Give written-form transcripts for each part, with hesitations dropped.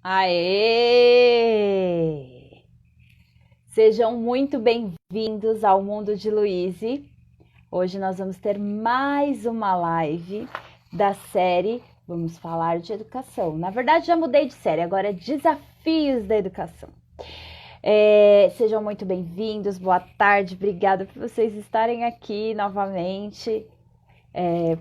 Aê! Sejam muito bem-vindos ao Mundo de Luíse. Hoje nós vamos ter mais uma live da série Vamos Falar de Educação. Na verdade, já mudei de série, agora é Desafios da Educação. Sejam muito bem-vindos, boa tarde, obrigada por vocês estarem aqui novamente,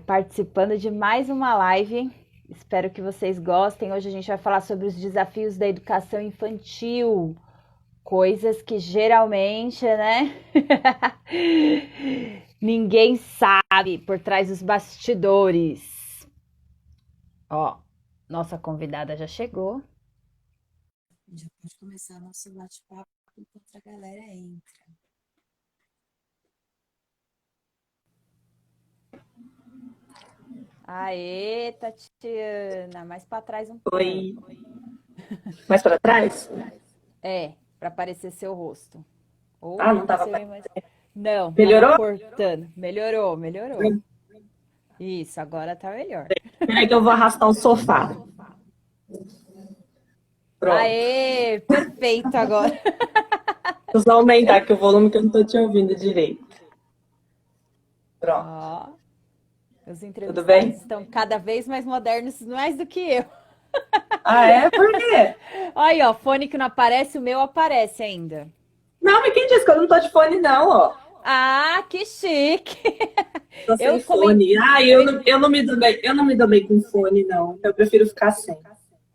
participando de mais uma live. Espero que vocês gostem. Hoje a gente vai falar sobre os desafios da educação infantil. Coisas que geralmente, né? Ninguém sabe por trás dos bastidores. Ó, nossa convidada já chegou. Já pode começar nosso bate-papo enquanto a galera entra. Aê, Tatiana, mais para trás um pouco. Oi. Mais para trás? Para aparecer seu rosto. Ou não tava você mais... Não, melhorou? tava cortando. Melhorou. Isso, agora tá melhor. Peraí que eu vou arrastar o sofá. Pronto. Aê, perfeito agora. Vou só aumentar aqui o volume que eu não tô te ouvindo direito. Pronto. Ó, os Tudo entrevistados bem? estão cada vez mais modernos, mais do que eu. Ah, é? Por quê? Aí, ó, fone que não aparece, o meu aparece ainda. Não, mas quem disse que eu não tô de fone, não, ó. Ah, que chique! Tô sem Eu fone. Eu não me dou bem com fone, não. Eu prefiro ficar sem.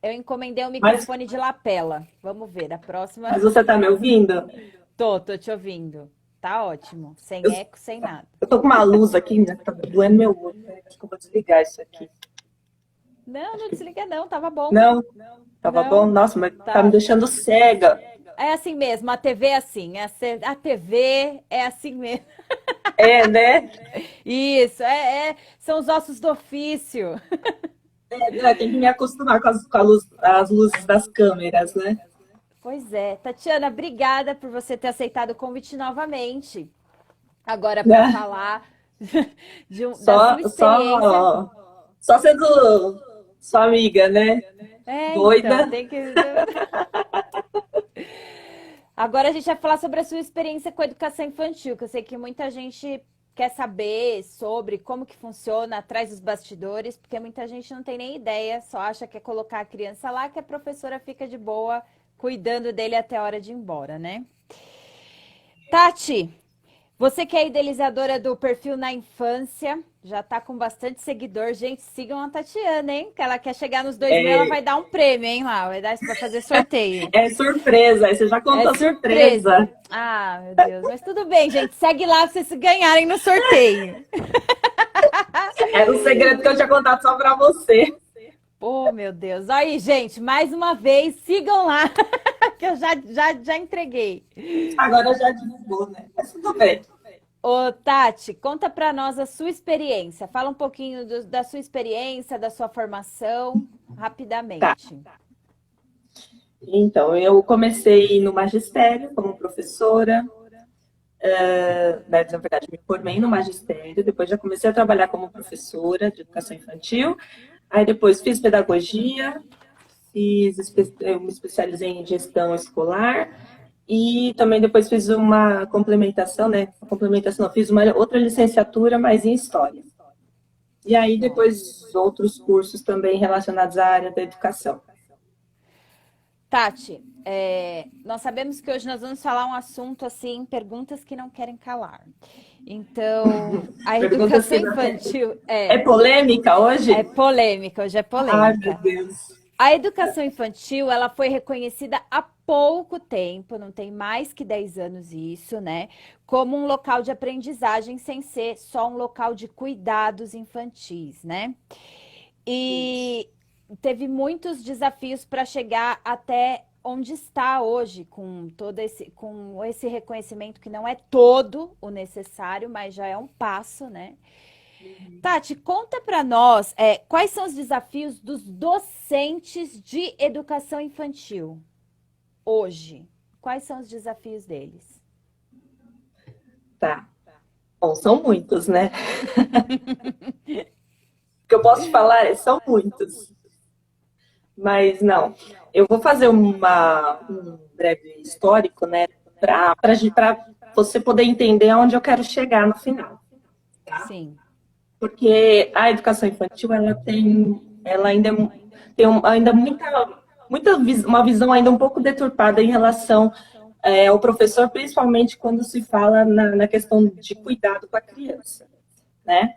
Eu encomendei um microfone de lapela. Vamos ver, da próxima. Mas você tá me ouvindo? Tô te ouvindo. Tá ótimo. Sem eco, sem nada. Eu tô com uma luz aqui, né? Tá doendo meu olho. Acho que eu vou desligar isso aqui. Não desliga não, tava bom. Não? Tava Não, bom? Nossa, mas tá me deixando cega. É assim mesmo, a TV é assim. A TV é assim mesmo. É, né? Isso, são os ossos do ofício. Tem que me acostumar com as luzes das câmeras, né? Pois é. Tatiana, obrigada por você ter aceitado o convite novamente. Agora para falar da sua experiência. Só sendo sua amiga, né? Doida. Então, tem que... Agora a gente vai falar sobre a sua experiência com a educação infantil, que eu sei que muita gente quer saber sobre como que funciona atrás dos bastidores, porque muita gente não tem nem ideia, só acha que é colocar a criança lá, que a professora fica de boa cuidando dele até a hora de ir embora, né? Tati, você que é idealizadora do perfil na infância, já tá com bastante seguidor. Gente, sigam a Tatiana, hein? Que ela quer chegar nos 2.000, ela vai dar um prêmio, hein, lá. Vai fazer sorteio. É surpresa, aí você já contou surpresa. Ah, meu Deus. Mas tudo bem, gente. Segue lá pra vocês se ganharem no sorteio. Era um segredo que eu tinha contado só pra você. Oh, meu Deus. Aí, gente, mais uma vez, sigam lá, que eu já entreguei. Agora já divulgou, né? Mas tudo bem. Ô, Tati, conta pra nós a sua experiência. Fala um pouquinho da sua experiência, da sua formação, rapidamente. Tá. Então, eu comecei no magistério como professora. Na verdade, me formei no magistério. Depois já comecei a trabalhar como professora de educação infantil. Aí depois fiz pedagogia, eu me especializei em gestão escolar e também depois fiz uma complementação, né? Fiz uma outra licenciatura, mas em história. E aí depois outros cursos também relacionados à área da educação. Tati, nós sabemos que hoje nós vamos falar um assunto assim, perguntas que não querem calar. Então, a educação infantil... É polêmica hoje? É polêmica, hoje é polêmica. Ai, meu Deus. A educação infantil, ela foi reconhecida há pouco tempo, não tem mais que 10 anos isso, né? Como um local de aprendizagem, sem ser só um local de cuidados infantis, né? E teve muitos desafios para chegar até onde está hoje, com esse reconhecimento que não é todo o necessário, mas já é um passo, né? Tati, conta para nós quais são os desafios dos docentes de educação infantil hoje. Quais são os desafios deles? Tá. Bom, são muitos, né? O que eu posso te falar são muitos. Mas não. eu vou fazer um breve histórico, né, para você poder entender aonde eu quero chegar no final, tá? Sim. Porque a educação infantil, ela ainda tem ainda uma visão ainda um pouco deturpada em relação ao professor, principalmente quando se fala na questão de cuidado com a criança, né?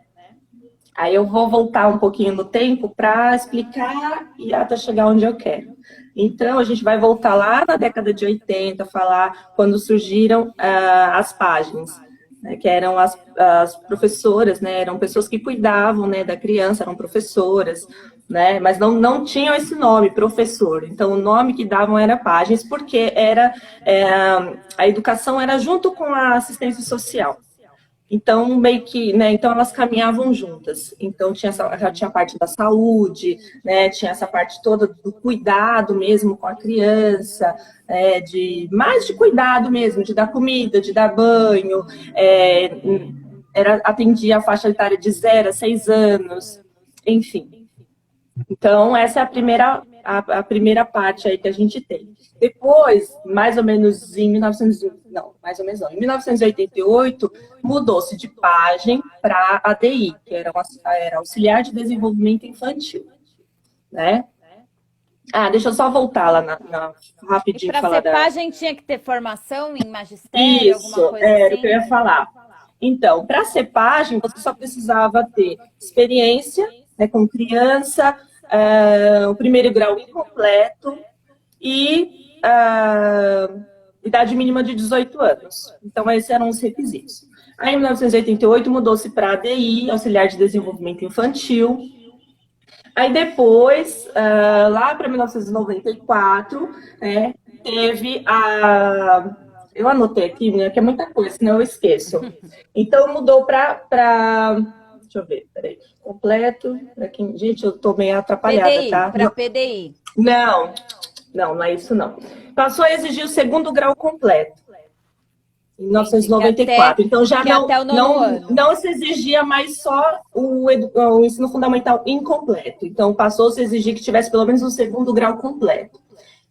Aí eu vou voltar um pouquinho no tempo para explicar e até chegar onde eu quero. Então, a gente vai voltar lá na década de 80, falar quando surgiram as páginas, né, que eram as professoras, né, eram pessoas que cuidavam, né, da criança, eram professoras, né, mas não tinham esse nome, professor. Então, o nome que davam era páginas, porque a educação era junto com a assistência social. Então, meio que, né, então elas caminhavam juntas. Então, já tinha a parte da saúde, né, tinha essa parte toda do cuidado mesmo com a criança, mais de cuidado mesmo, de dar comida, de dar banho, atendia a faixa etária de 0 a 6 anos, enfim. Então, essa é a primeira parte aí que a gente tem. Depois, mais ou menos em 1988, mudou-se de página para ADI, que era Auxiliar de Desenvolvimento Infantil, né? Deixa eu só voltar lá rapidinho. E para ser página tinha que ter formação em magistério, alguma coisa assim? Era o que eu ia falar. Então, para ser página, você só precisava ter experiência, né, com criança, o primeiro grau incompleto e idade mínima de 18 anos. Então, esses eram os requisitos. Aí, em 1988, mudou-se para ADI, Auxiliar de Desenvolvimento Infantil. Aí, depois, lá para 1994, teve eu anotei aqui, né, que é muita coisa, senão eu esqueço. Então, mudou para deixa eu ver, peraí. Completo. Gente, eu tô meio atrapalhada, PDI, tá? Para PDI. Não é isso, não. Passou a exigir o segundo grau completo. Em 1994. Então, já não se exigia mais só o ensino fundamental incompleto. Então, passou a se exigir que tivesse pelo menos o segundo grau completo.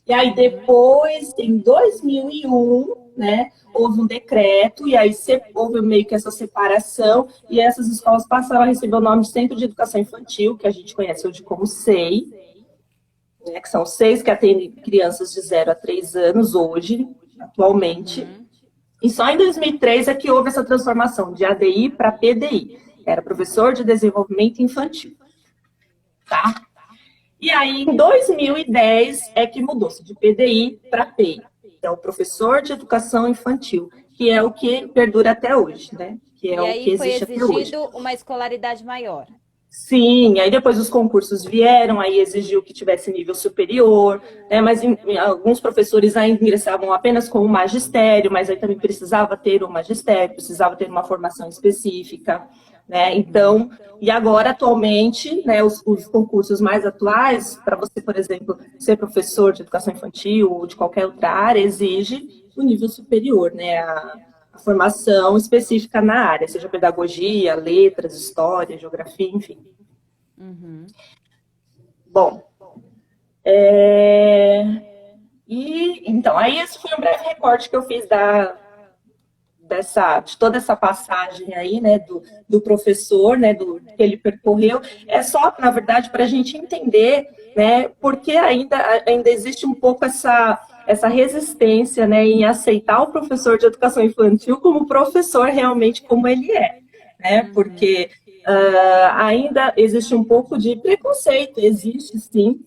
E aí, depois, em 2001, né, houve um decreto, e aí houve meio que essa separação, e essas escolas passaram a receber o nome de Centro de Educação Infantil, que a gente conhece hoje como SEI, né, que são SEIs que atendem crianças de 0 a 3 anos hoje, atualmente. E só em 2003 é que houve essa transformação de ADI para PDI, era Professor de Desenvolvimento Infantil. Tá? E aí, em 2010, é que mudou-se de PDI para PEI, que é o Professor de Educação Infantil, que é o que perdura até hoje, né? Que é o que existe até hoje. E aí foi exigido uma escolaridade maior. Sim, aí depois os concursos vieram, aí exigiu que tivesse nível superior, né, mas alguns professores ainda ingressavam apenas com o magistério, mas aí também precisava ter o magistério, precisava ter uma formação específica, né, então, e agora atualmente, né, os concursos mais atuais, para você, por exemplo, ser professor de educação infantil ou de qualquer outra área, exige o nível superior, né, a formação específica na área, seja pedagogia, letras, história, geografia, enfim. Bom, então, aí esse foi um breve recorte que eu fiz de toda essa passagem aí, né, do professor, né, que ele percorreu. É só, na verdade, para a gente entender, né, porque ainda existe um pouco essa resistência, né, em aceitar o professor de educação infantil como professor realmente como ele é, né, porque ainda existe um pouco de preconceito, existe sim.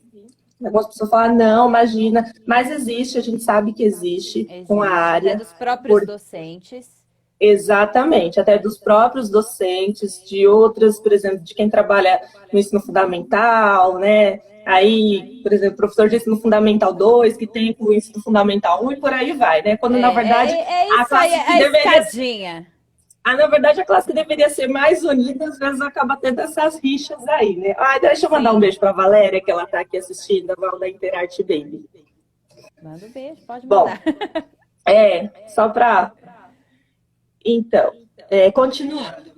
Algumas pessoas falam, não, imagina, mas existe, a gente sabe que existe com a área. Até dos próprios docentes. Exatamente, até dos próprios docentes, de outras, por exemplo, de quem trabalha no ensino fundamental, né? Aí, por exemplo, professor de ensino fundamental 2, que tem o ensino fundamental 1 e por aí vai, né? Quando, na verdade, a classe que deveria... na verdade, a classe que deveria ser mais unida, às vezes acaba tendo essas rixas aí, né? Deixa eu mandar um beijo para a Valéria, que ela está aqui assistindo, a Val da Interarte Baby. Manda um beijo, pode mandar. Bom, só para... Então, continuando.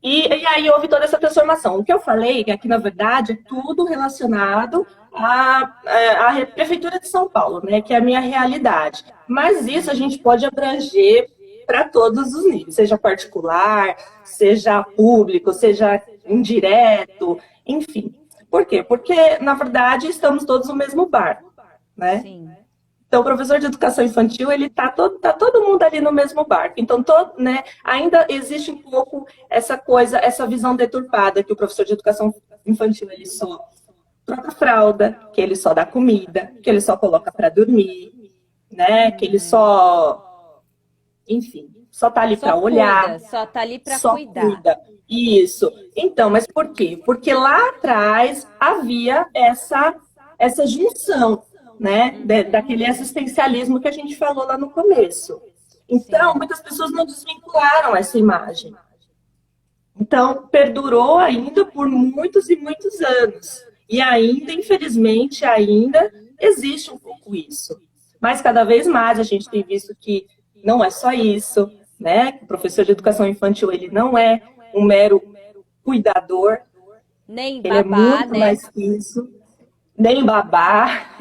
E aí houve toda essa transformação. O que eu falei é que, na verdade, é tudo relacionado a Prefeitura de São Paulo, né, que é a minha realidade. Mas isso a gente pode abranger para todos os níveis, seja particular, seja público, seja indireto, enfim. Por quê? Porque, na verdade, estamos todos no mesmo barco, né? Sim. Então, o professor de educação infantil, ele tá todo mundo ali no mesmo barco. Então, né, ainda existe um pouco essa coisa, essa visão deturpada que o professor de educação infantil, ele só troca fralda, que ele só dá comida, que ele só coloca para dormir, né? Que ele só, enfim, só tá ali para olhar, só tá ali para só cuidar. cuida. Isso. Então, mas por quê? Porque lá atrás havia essa junção, né? Daquele assistencialismo que a gente falou lá no começo. Então, muitas pessoas não desvincularam essa imagem. Então, perdurou ainda por muitos e muitos anos. E ainda, infelizmente, ainda existe um pouco isso. Mas cada vez mais a gente tem visto que não é só isso, né? O professor de educação infantil, ele não é um mero cuidador. Nem ele babá, é muito né? mais que isso. Nem babá.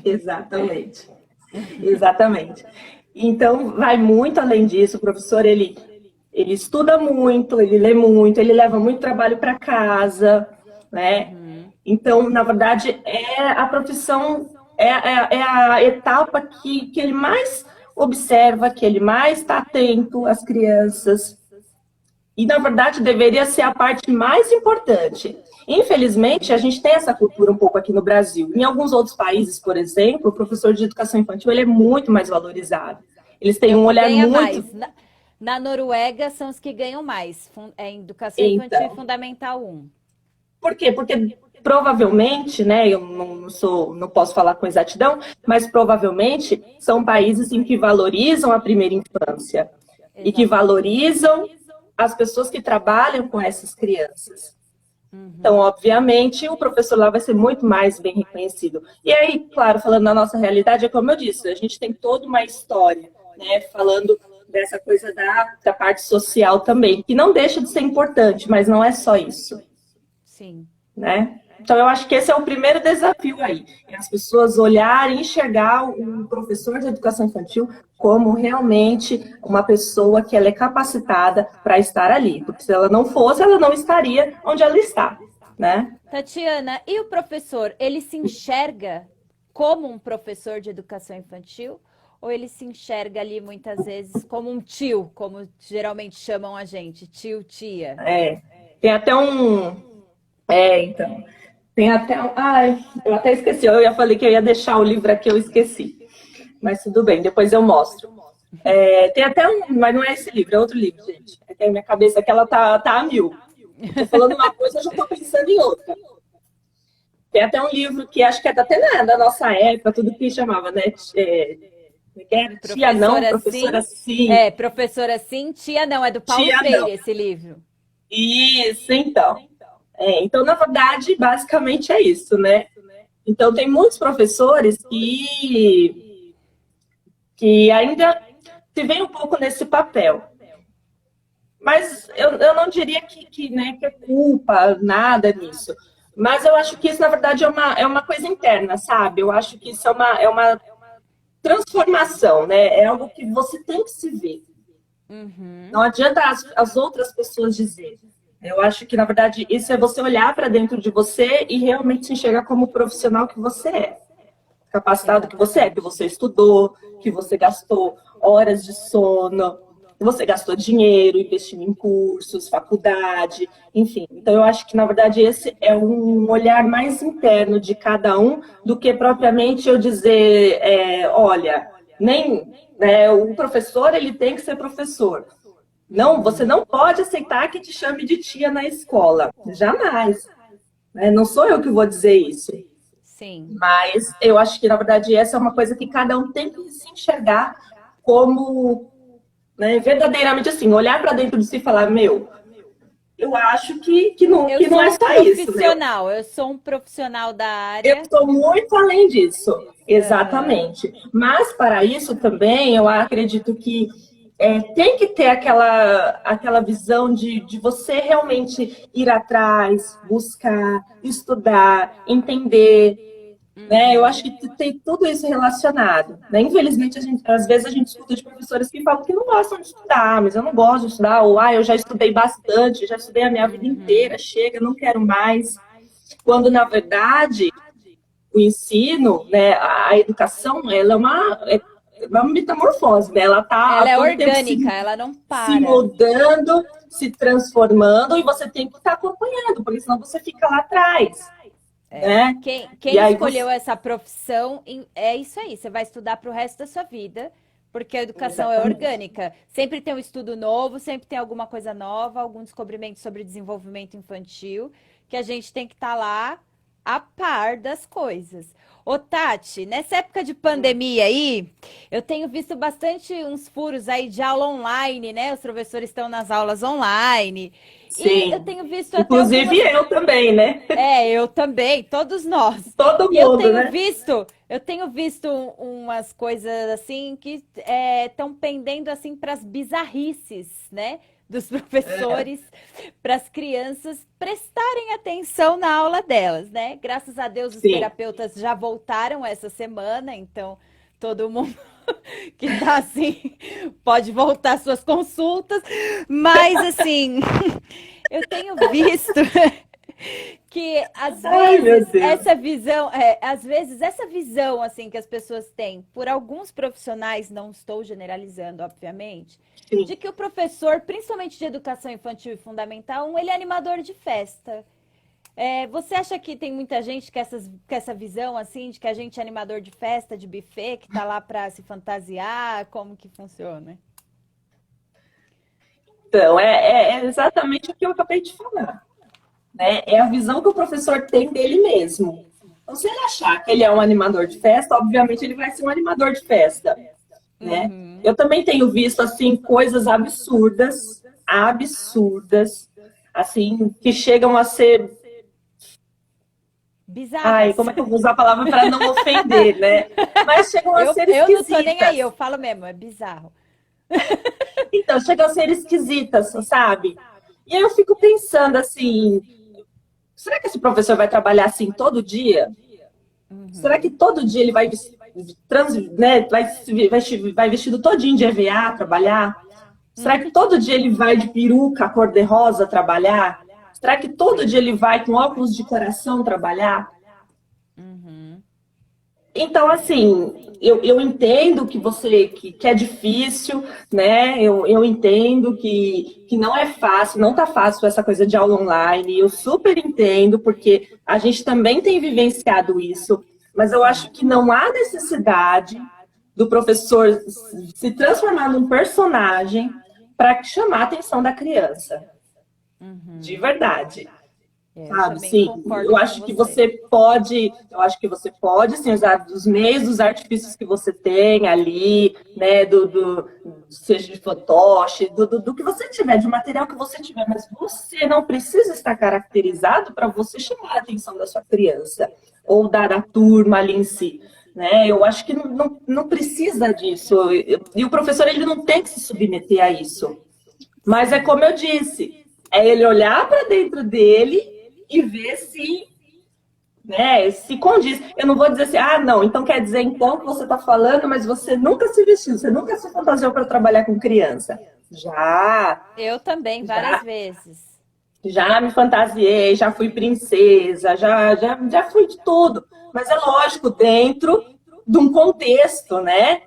Exatamente. Exatamente. Então, vai muito além disso. O professor, ele estuda muito, ele lê muito, ele leva muito trabalho para casa, né? Então, na verdade, a profissão, é a etapa que ele mais observa, que ele mais está atento às crianças. E, na verdade, deveria ser a parte mais importante. Infelizmente, a gente tem essa cultura um pouco aqui no Brasil. Em alguns outros países, por exemplo, o professor de educação infantil, ele é muito mais valorizado. Eles têm um olhar Ganha muito... mais. Na Noruega são os que ganham mais. É educação infantil e fundamental 1. Por quê? Porque provavelmente, né, eu não posso falar com exatidão, mas provavelmente são países em que valorizam a primeira infância. Exatamente. E que valorizam as pessoas que trabalham com essas crianças. Então, obviamente, o professor lá vai ser muito mais bem reconhecido. E aí, claro, falando da nossa realidade, é como eu disse, a gente tem toda uma história, né, falando dessa coisa da parte social também, que não deixa de ser importante, mas não é só isso. Sim. Né? Então, eu acho que esse é o primeiro desafio aí, é as pessoas olharem e enxergar o professor de educação infantil como realmente uma pessoa que ela é capacitada para estar ali, porque se ela não fosse, ela não estaria onde ela está, né? Tatiana, e o professor, ele se enxerga como um professor de educação infantil? Ou ele se enxerga ali muitas vezes como um tio, como geralmente chamam a gente, tio, tia? Tem até um... então... Tem até um... Ai, eu até esqueci. Eu já falei que eu ia deixar o livro aqui, eu esqueci. Mas tudo bem, depois eu mostro. Tem até um... Mas não é esse livro, é outro livro, gente. É que a minha cabeça aqui, ela tá a mil. Tô falando uma coisa, eu já tô pensando em outra. Tem até um livro que acho que é até da nossa época, tudo que chamava, né? Tia não, professora sim. Professora sim, tia não. É do Paulo tia Freire não. Esse livro. Isso, então. Então, na verdade, basicamente é isso, né? Então, tem muitos professores que ainda se veem um pouco nesse papel. Mas eu não diria que é culpa, nada nisso. Mas eu acho que isso, na verdade, é uma coisa interna, sabe? Eu acho que isso é uma transformação, né? É algo que você tem que se ver. Não adianta as outras pessoas dizerem. Eu acho que, na verdade, isso é você olhar para dentro de você e realmente se enxergar como profissional que você é. Capacitado que você é, que você estudou, que você gastou horas de sono, que você gastou dinheiro, investindo em cursos, faculdade, enfim. Então, eu acho que, na verdade, esse é um olhar mais interno de cada um do que propriamente eu dizer, olha, o professor, ele tem que ser professor. Não, você não pode aceitar que te chame de tia na escola. Jamais. Não sou eu que vou dizer isso. Sim. Mas eu acho que, na verdade, essa é uma coisa que cada um tem que se enxergar como, verdadeiramente assim, olhar para dentro de si e falar, eu acho que não é só isso. Profissional, eu sou um profissional da área. Eu sou muito além disso. Exatamente. Mas, para isso também, eu acredito que tem que ter aquela visão de você realmente ir atrás, buscar, estudar, entender, né? Eu acho que tem tudo isso relacionado, né? Infelizmente, às vezes a gente escuta de professores que falam que não gostam de estudar, mas eu não gosto de estudar, ou eu já estudei bastante, já estudei a minha vida inteira, chega, não quero mais. Quando, na verdade, o ensino, né, a educação, ela é uma metamorfose, né? Ela está Ela é orgânica, ela não se para. mudando, se transformando, e você tem que estar acompanhando, porque senão você fica lá atrás. Né? Quem escolheu essa profissão, é isso aí, você vai estudar para o resto da sua vida, porque a educação é orgânica. Sempre tem um estudo novo, sempre tem alguma coisa nova, algum descobrimento sobre desenvolvimento infantil, que a gente tem que estar lá a par das coisas. Ô, Tati, nessa época de pandemia aí, eu tenho visto bastante uns furos aí de aula online, né? Os professores estão nas aulas online. Sim. E eu tenho visto até inclusive eu também, né? eu também, todos nós. Todo mundo, Eu tenho visto umas coisas assim que estão pendendo assim para as bizarrices, né? Dos professores, para as crianças prestarem atenção na aula delas, né? Graças a Deus os terapeutas já voltaram essa semana, então todo mundo que tá assim pode voltar às suas consultas, mas assim, eu tenho visto que às vezes essa visão assim que as pessoas têm por alguns profissionais, não estou generalizando, obviamente, de que o professor, principalmente de educação infantil e fundamental, ele é animador de festa. Você acha que tem muita gente com essa visão assim de que a gente é animador de festa, de buffet, que tá lá para se fantasiar? Como que funciona? Então, é exatamente o que eu acabei de falar. Né? É a visão que o professor tem dele mesmo. Então, se ele achar que ele é um animador de festa, obviamente ele vai ser um animador de festa. Né? Eu também tenho visto assim coisas absurdas, assim, que chegam a ser bizarras. Como é que eu vou usar a palavra para não ofender, né? Mas chegam a ser esquisitas. Eu não tô nem aí, eu falo mesmo, é bizarro. Então, chegam a ser esquisitas, sabe? E aí eu fico pensando assim, será que esse professor vai trabalhar assim todo dia? Será que todo dia ele vai vestido todinho de EVA trabalhar? Será que todo dia ele vai de peruca cor-de-rosa trabalhar? Será que todo dia ele vai com óculos de coração trabalhar? Então, assim, eu entendo que é difícil, né? Eu entendo que não é fácil, não tá fácil essa coisa de aula online. Eu super entendo, porque a gente também tem vivenciado isso. Mas eu acho que não há necessidade do professor se transformar num personagem para chamar a atenção da criança. De verdade. Sabe, sim, eu acho que você pode, sim, usar dos meios, dos artifícios que você tem ali, né, seja de fantoche, do que você tiver, de material que você tiver, mas você não precisa estar caracterizado para você chamar a atenção da sua criança, ou da turma ali em si, né, eu acho que não precisa disso, e o professor, ele não tem que se submeter a isso, mas é como eu disse, é ele olhar para dentro dele e ver se condiz. Eu não vou dizer assim, não, então quer dizer então que você está falando, mas você nunca se vestiu, você nunca se fantasiou para trabalhar com criança. Já. Eu também, várias vezes. Já me fantasiei, já fui princesa, já fui de tudo. Mas é lógico, dentro de um contexto, né?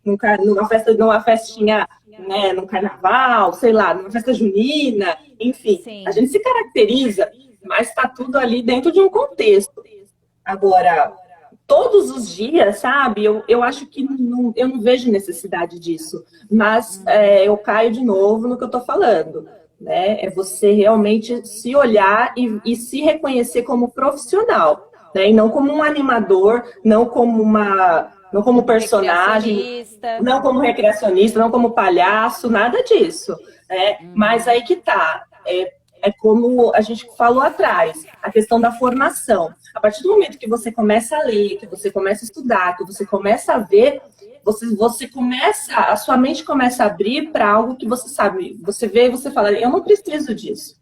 Numa festinha, né, no carnaval, sei lá, numa festa junina, enfim. Sim. A gente se caracteriza, mas está tudo ali dentro de um contexto. Agora, todos os dias, sabe, eu acho que eu não vejo necessidade disso. Mas eu caio de novo no que eu estou falando. Né? É você realmente se olhar e se reconhecer como profissional. Né? E não como um animador, não como personagem, não como recreacionista, não como palhaço, nada disso. Né? Mas aí que tá. É como a gente falou atrás, a questão da formação. A partir do momento que você começa a ler, que você começa a estudar, que você começa a ver, a sua mente começa a abrir para algo que você sabe. Você vê e você fala, eu não preciso disso.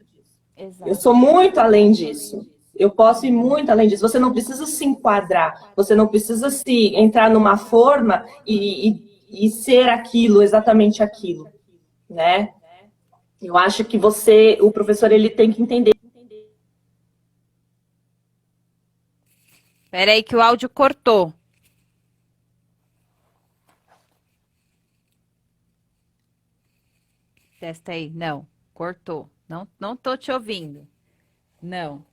Exato. Eu sou muito além disso. Eu posso ir muito além disso. Você não precisa se enquadrar, você não precisa se entrar numa forma e ser aquilo, exatamente aquilo, né? Eu acho que o professor, ele tem que entender. Espera aí que o áudio cortou. Testa aí. Não, cortou. Não, não tô te ouvindo. Não,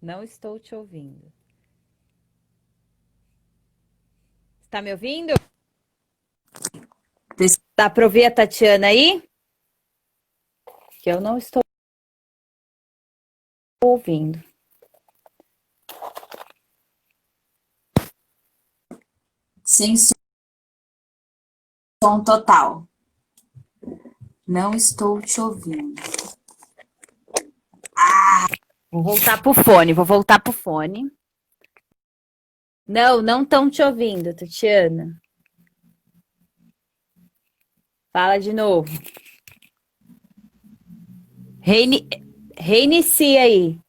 não estou te ouvindo. Está me ouvindo? Dá para ouvir a Tatiana aí? Que eu não estou ouvindo. Sem som total. Não estou te ouvindo. Vou voltar pro fone, vou voltar pro fone. Não, não estão te ouvindo, Tatiana. Fala de novo. Reinicia aí.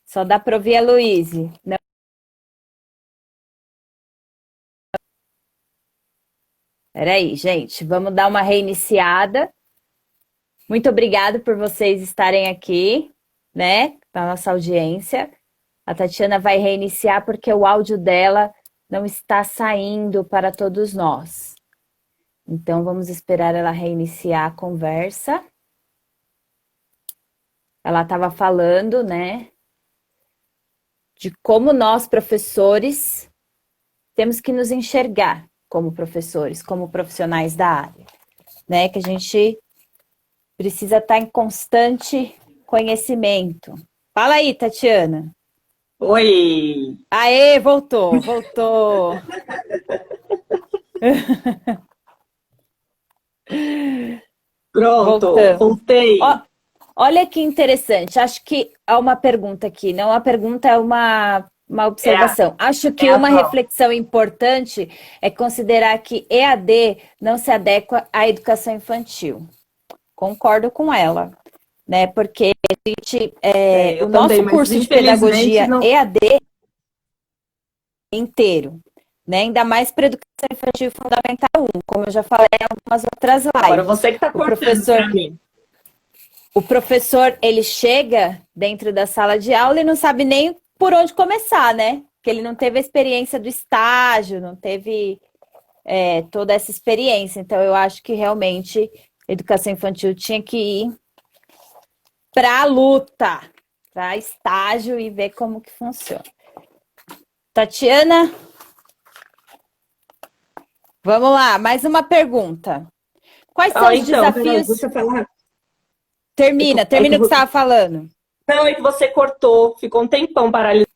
Só dá para ouvir a Luíse. Não. Peraí, gente, vamos dar uma reiniciada. Muito obrigada por vocês estarem aqui, né, na nossa audiência. A Tatiana vai reiniciar porque o áudio dela não está saindo para todos nós. Então, vamos esperar ela reiniciar a conversa. Ela estava falando, né, de como nós, professores, temos que nos enxergar como professores, como profissionais da área, né, que a gente precisa estar em constante conhecimento. Fala aí, Tatiana. Oi! Aê, voltou, voltou. Pronto, Voltamos. voltei. Olha que interessante, acho que há uma pergunta aqui, não uma pergunta, é uma observação. Acho que uma reflexão importante é considerar que EAD não se adequa à educação infantil. Concordo com ela, né? Porque a gente, o nosso curso de pedagogia não... EAD inteiro, né? Ainda mais para educação infantil fundamental 1, como eu já falei em algumas outras lives. Agora você que está cortando para mim. O professor, ele chega dentro da sala de aula e não sabe nem por onde começar, né? Porque ele não teve a experiência do estágio, não teve toda essa experiência. Então, eu acho que realmente a educação infantil tinha que ir para a luta, para estágio e ver como que funciona. Tatiana? Vamos lá, mais uma pergunta. Quais são os desafios... Deixa eu falar. Termina o que você estava falando. Não, é que você cortou, ficou um tempão paralisado.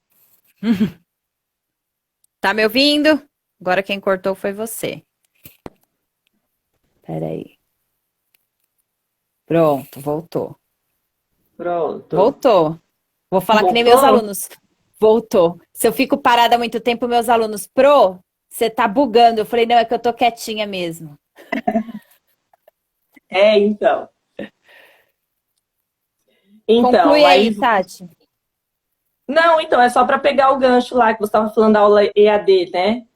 Tá me ouvindo? Agora quem cortou foi você. Peraí. Pronto, voltou. Pronto. Voltou. Vou falar que nem meus alunos. Voltou. Se eu fico parada há muito tempo, meus alunos, você tá bugando. Eu falei, não, é que eu tô quietinha mesmo. Então. Conclui aí, Tati. Não, então, é só para pegar o gancho lá que você estava falando da aula EAD, né?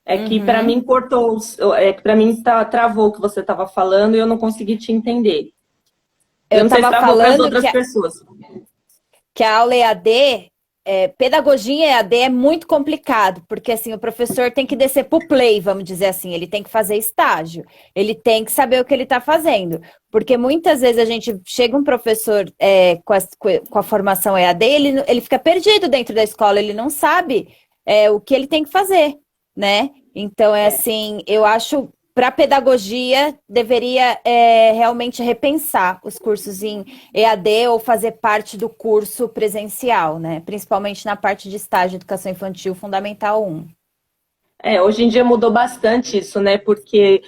É que para mim cortou, que para mim travou o que você estava falando e eu não consegui te entender. Eu não sei se travou para as outras pessoas. Que a aula EAD, pedagogia EAD é muito complicado, porque assim, o professor tem que descer pro play, vamos dizer assim, ele tem que fazer estágio, ele tem que saber o que ele está fazendo, porque muitas vezes a gente chega um professor com a formação EAD, ele fica perdido dentro da escola, ele não sabe o que ele tem que fazer, né? Então, assim, eu acho... Para pedagogia, deveria realmente repensar os cursos em EAD ou fazer parte do curso presencial, né? Principalmente na parte de estágio de educação infantil fundamental 1. Hoje em dia mudou bastante isso, né? Porque,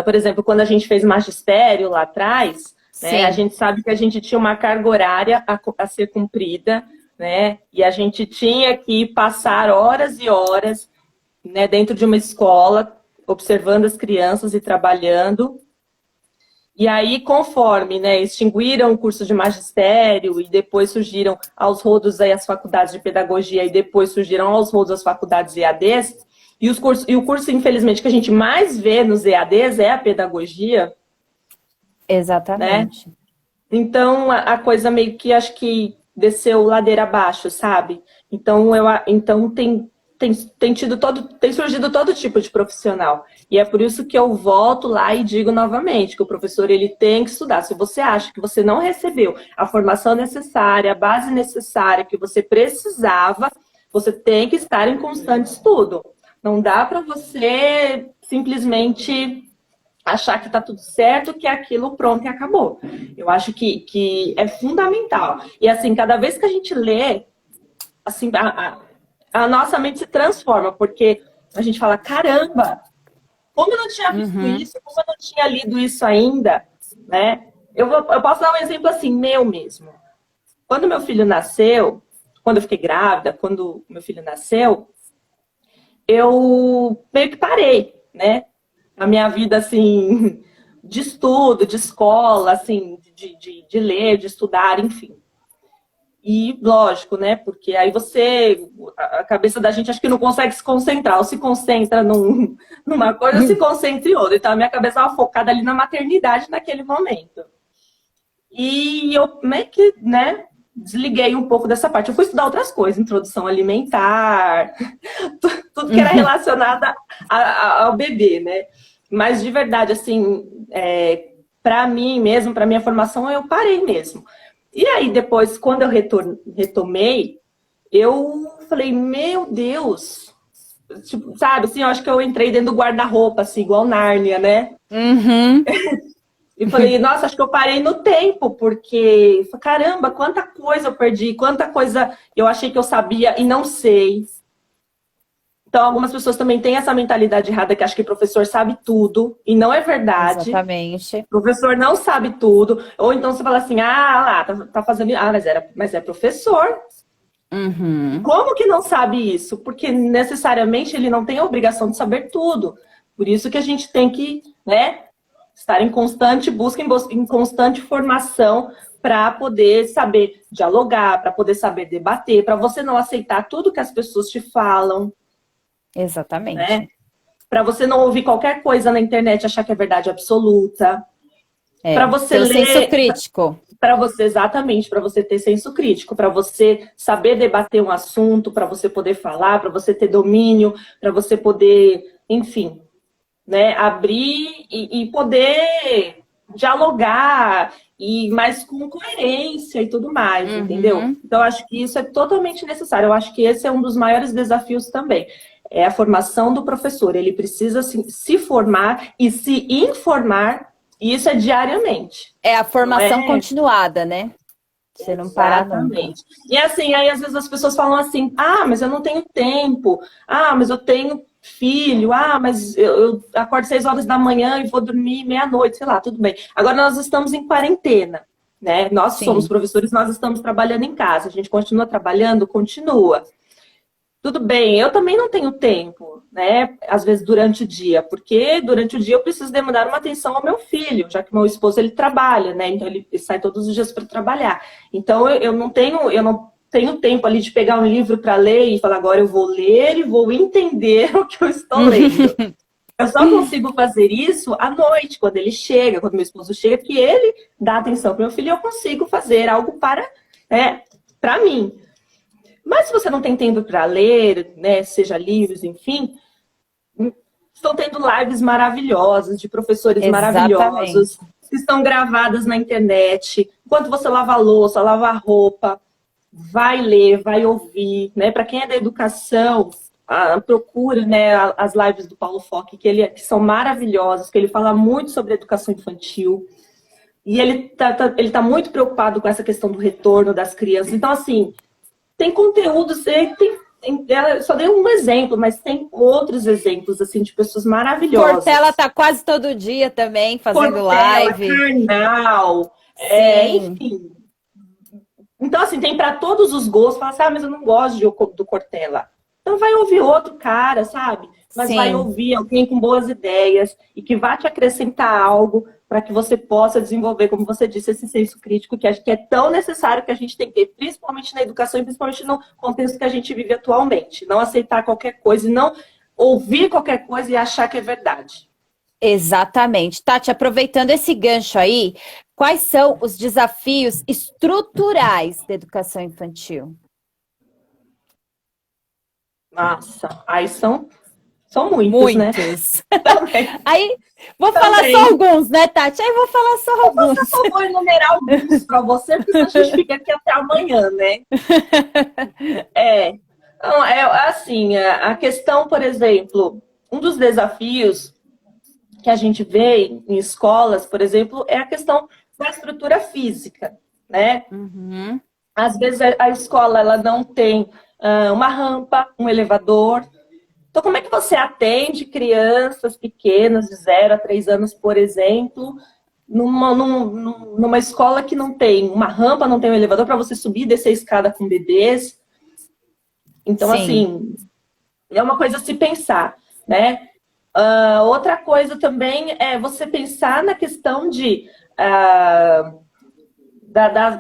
por exemplo, quando a gente fez magistério lá atrás, né, a gente sabe que a gente tinha uma carga horária a ser cumprida, né? E a gente tinha que passar horas e horas, né, dentro de uma escola, observando as crianças e trabalhando. E aí, conforme, né, extinguiram o curso de magistério e depois surgiram aos rodos aí as faculdades de pedagogia e depois surgiram aos rodos as faculdades EADs, e o curso, infelizmente, que a gente mais vê nos EADs é a pedagogia, né? Exatamente. Então, a coisa meio que acho que desceu ladeira abaixo, sabe? Então tem surgido todo tipo de profissional. E é por isso que eu volto lá e digo novamente que o professor ele tem que estudar. Se você acha que você não recebeu a formação necessária, a base necessária que você precisava, você tem que estar em constante estudo. Não dá para você simplesmente achar que está tudo certo, que é aquilo pronto e acabou. Eu acho que é fundamental. E assim, cada vez que a gente lê, assim, a nossa mente se transforma, porque a gente fala, caramba, como eu não tinha visto isso, como eu não tinha lido isso ainda, né? Eu posso dar um exemplo assim, meu mesmo. Quando meu filho nasceu, quando eu fiquei grávida, quando meu filho nasceu, eu meio que parei, né? A minha vida, assim, de estudo, de escola, assim, de ler, de estudar, enfim. E, lógico, né? Porque aí a cabeça da gente acho que não consegue se concentrar. Ou se concentra numa coisa, ou se concentra em outra. Então, a minha cabeça estava focada ali na maternidade naquele momento. E eu meio que, né, desliguei um pouco dessa parte. Eu fui estudar outras coisas, introdução alimentar, tudo que era relacionado ao bebê, né? Mas, de verdade, assim, para mim mesmo, para minha formação, eu parei mesmo. E aí, depois, quando eu retomei, eu falei, meu Deus, tipo, sabe, assim, eu acho que eu entrei dentro do guarda-roupa, assim, igual Nárnia, né? E falei, nossa, acho que eu parei no tempo, porque, caramba, quanta coisa eu perdi, quanta coisa eu achei que eu sabia e não sei. Então, algumas pessoas também têm essa mentalidade errada que acham que o professor sabe tudo, e não é verdade. Exatamente. O professor não sabe tudo. Ou então você fala assim, lá, tá fazendo... Ah, mas é professor. Como que não sabe isso? Porque necessariamente ele não tem a obrigação de saber tudo. Por isso que a gente tem que, né, estar em constante busca, em constante formação para poder saber dialogar, para poder saber debater, para você não aceitar tudo que as pessoas te falam. Exatamente. Né? Para você não ouvir qualquer coisa na internet e achar que é verdade absoluta. Para você ler... senso crítico. Para você, exatamente, para você ter senso crítico, para você saber debater um assunto, para você poder falar, para você ter domínio, para você poder, enfim, né, abrir e poder dialogar, mas com coerência e tudo mais, entendeu? Então, eu acho que isso é totalmente necessário. Eu acho que esse é um dos maiores desafios também. É a formação do professor. Ele precisa se formar e se informar, e isso é diariamente. É a formação continuada, né? Você não parar nunca. Exatamente. E assim, aí às vezes as pessoas falam assim, mas eu não tenho tempo, mas eu tenho filho, mas eu acordo 6 horas da manhã e vou dormir meia-noite, sei lá, tudo bem. Agora nós estamos em quarentena, né? Nós somos professores, nós estamos trabalhando em casa, a gente continua trabalhando, continua. Tudo bem, eu também não tenho tempo, né? Às vezes durante o dia, porque durante o dia eu preciso demandar uma atenção ao meu filho, já que meu esposo ele trabalha, né? Então ele sai todos os dias para trabalhar. Então eu não tenho tempo ali de pegar um livro para ler e falar, agora eu vou ler e vou entender o que eu estou lendo. Eu só consigo fazer isso à noite, quando ele chega, quando meu esposo chega, que ele dá atenção para meu filho, eu consigo fazer algo para mim. Mas se você não tem tempo para ler, né, seja livros, enfim, estão tendo lives maravilhosas, de professores maravilhosos, que estão gravadas na internet. Enquanto você lava a louça, lava a roupa, vai ler, vai ouvir, né? Para quem é da educação, procura, né, as lives do Paulo Fock, que são maravilhosas, que ele fala muito sobre educação infantil. E ele tá muito preocupado com essa questão do retorno das crianças. Então, assim, tem conteúdos, só dei um exemplo, mas tem outros exemplos, assim, de pessoas maravilhosas. Portela tá quase todo dia também, fazendo live. Karnal, enfim. Então, assim, tem para todos os gostos. Fala assim, mas eu não gosto do Cortella. Então vai ouvir outro cara, sabe? mas vai Sim. ouvir alguém com boas ideias e que vai te acrescentar algo para que você possa desenvolver, como você disse, esse senso crítico que acho que é tão necessário que a gente tem que ter, principalmente na educação e principalmente no contexto que a gente vive atualmente. Não aceitar qualquer coisa e não ouvir qualquer coisa e achar que é verdade. Exatamente. Tati, aproveitando esse gancho aí, quais são os desafios estruturais da educação infantil? Nossa, aí são muitos, né? Muitos. Também. Aí, vou falar Também. só alguns, né, Tati? Aí vou falar só alguns. Eu só vou enumerar alguns para você, porque senão a gente fica aqui até amanhã, né? Então, assim, a questão, por exemplo, um dos desafios que a gente vê em escolas, por exemplo, é a questão da estrutura física, né? Uhum. Às vezes a escola ela não tem uma rampa, um elevador. Então, como é que você atende crianças pequenas, de 0 a 3 anos, por exemplo, numa escola que não tem uma rampa, não tem um elevador para você subir e descer a escada com bebês? Então, Sim. assim, é uma coisa a se pensar, né? Outra coisa também é você pensar na questão de,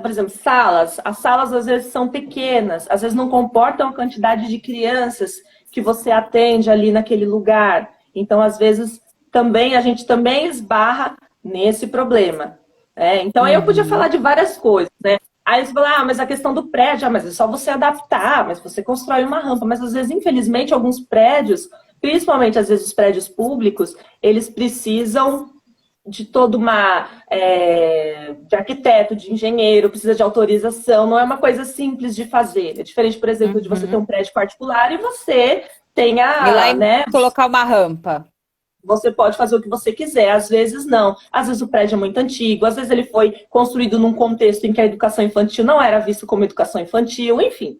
por exemplo, salas. As salas às vezes são pequenas, às vezes não comportam a quantidade de crianças que você atende ali naquele lugar. Então, às vezes, a gente também esbarra nesse problema. Então, aí eu podia falar de várias coisas, né? Aí você fala, mas a questão do prédio, mas é só você adaptar, mas você constrói uma rampa. Mas, às vezes, infelizmente, alguns prédios, principalmente, às vezes, os prédios públicos, eles precisam de toda de arquiteto, de engenheiro, precisa de autorização, não é uma coisa simples de fazer. É diferente, por exemplo, de você ter um prédio particular e você tem Ir lá e né? colocar uma rampa. Você pode fazer o que você quiser, às vezes não. Às vezes o prédio é muito antigo, às vezes ele foi construído num contexto em que a educação infantil não era vista como educação infantil, enfim.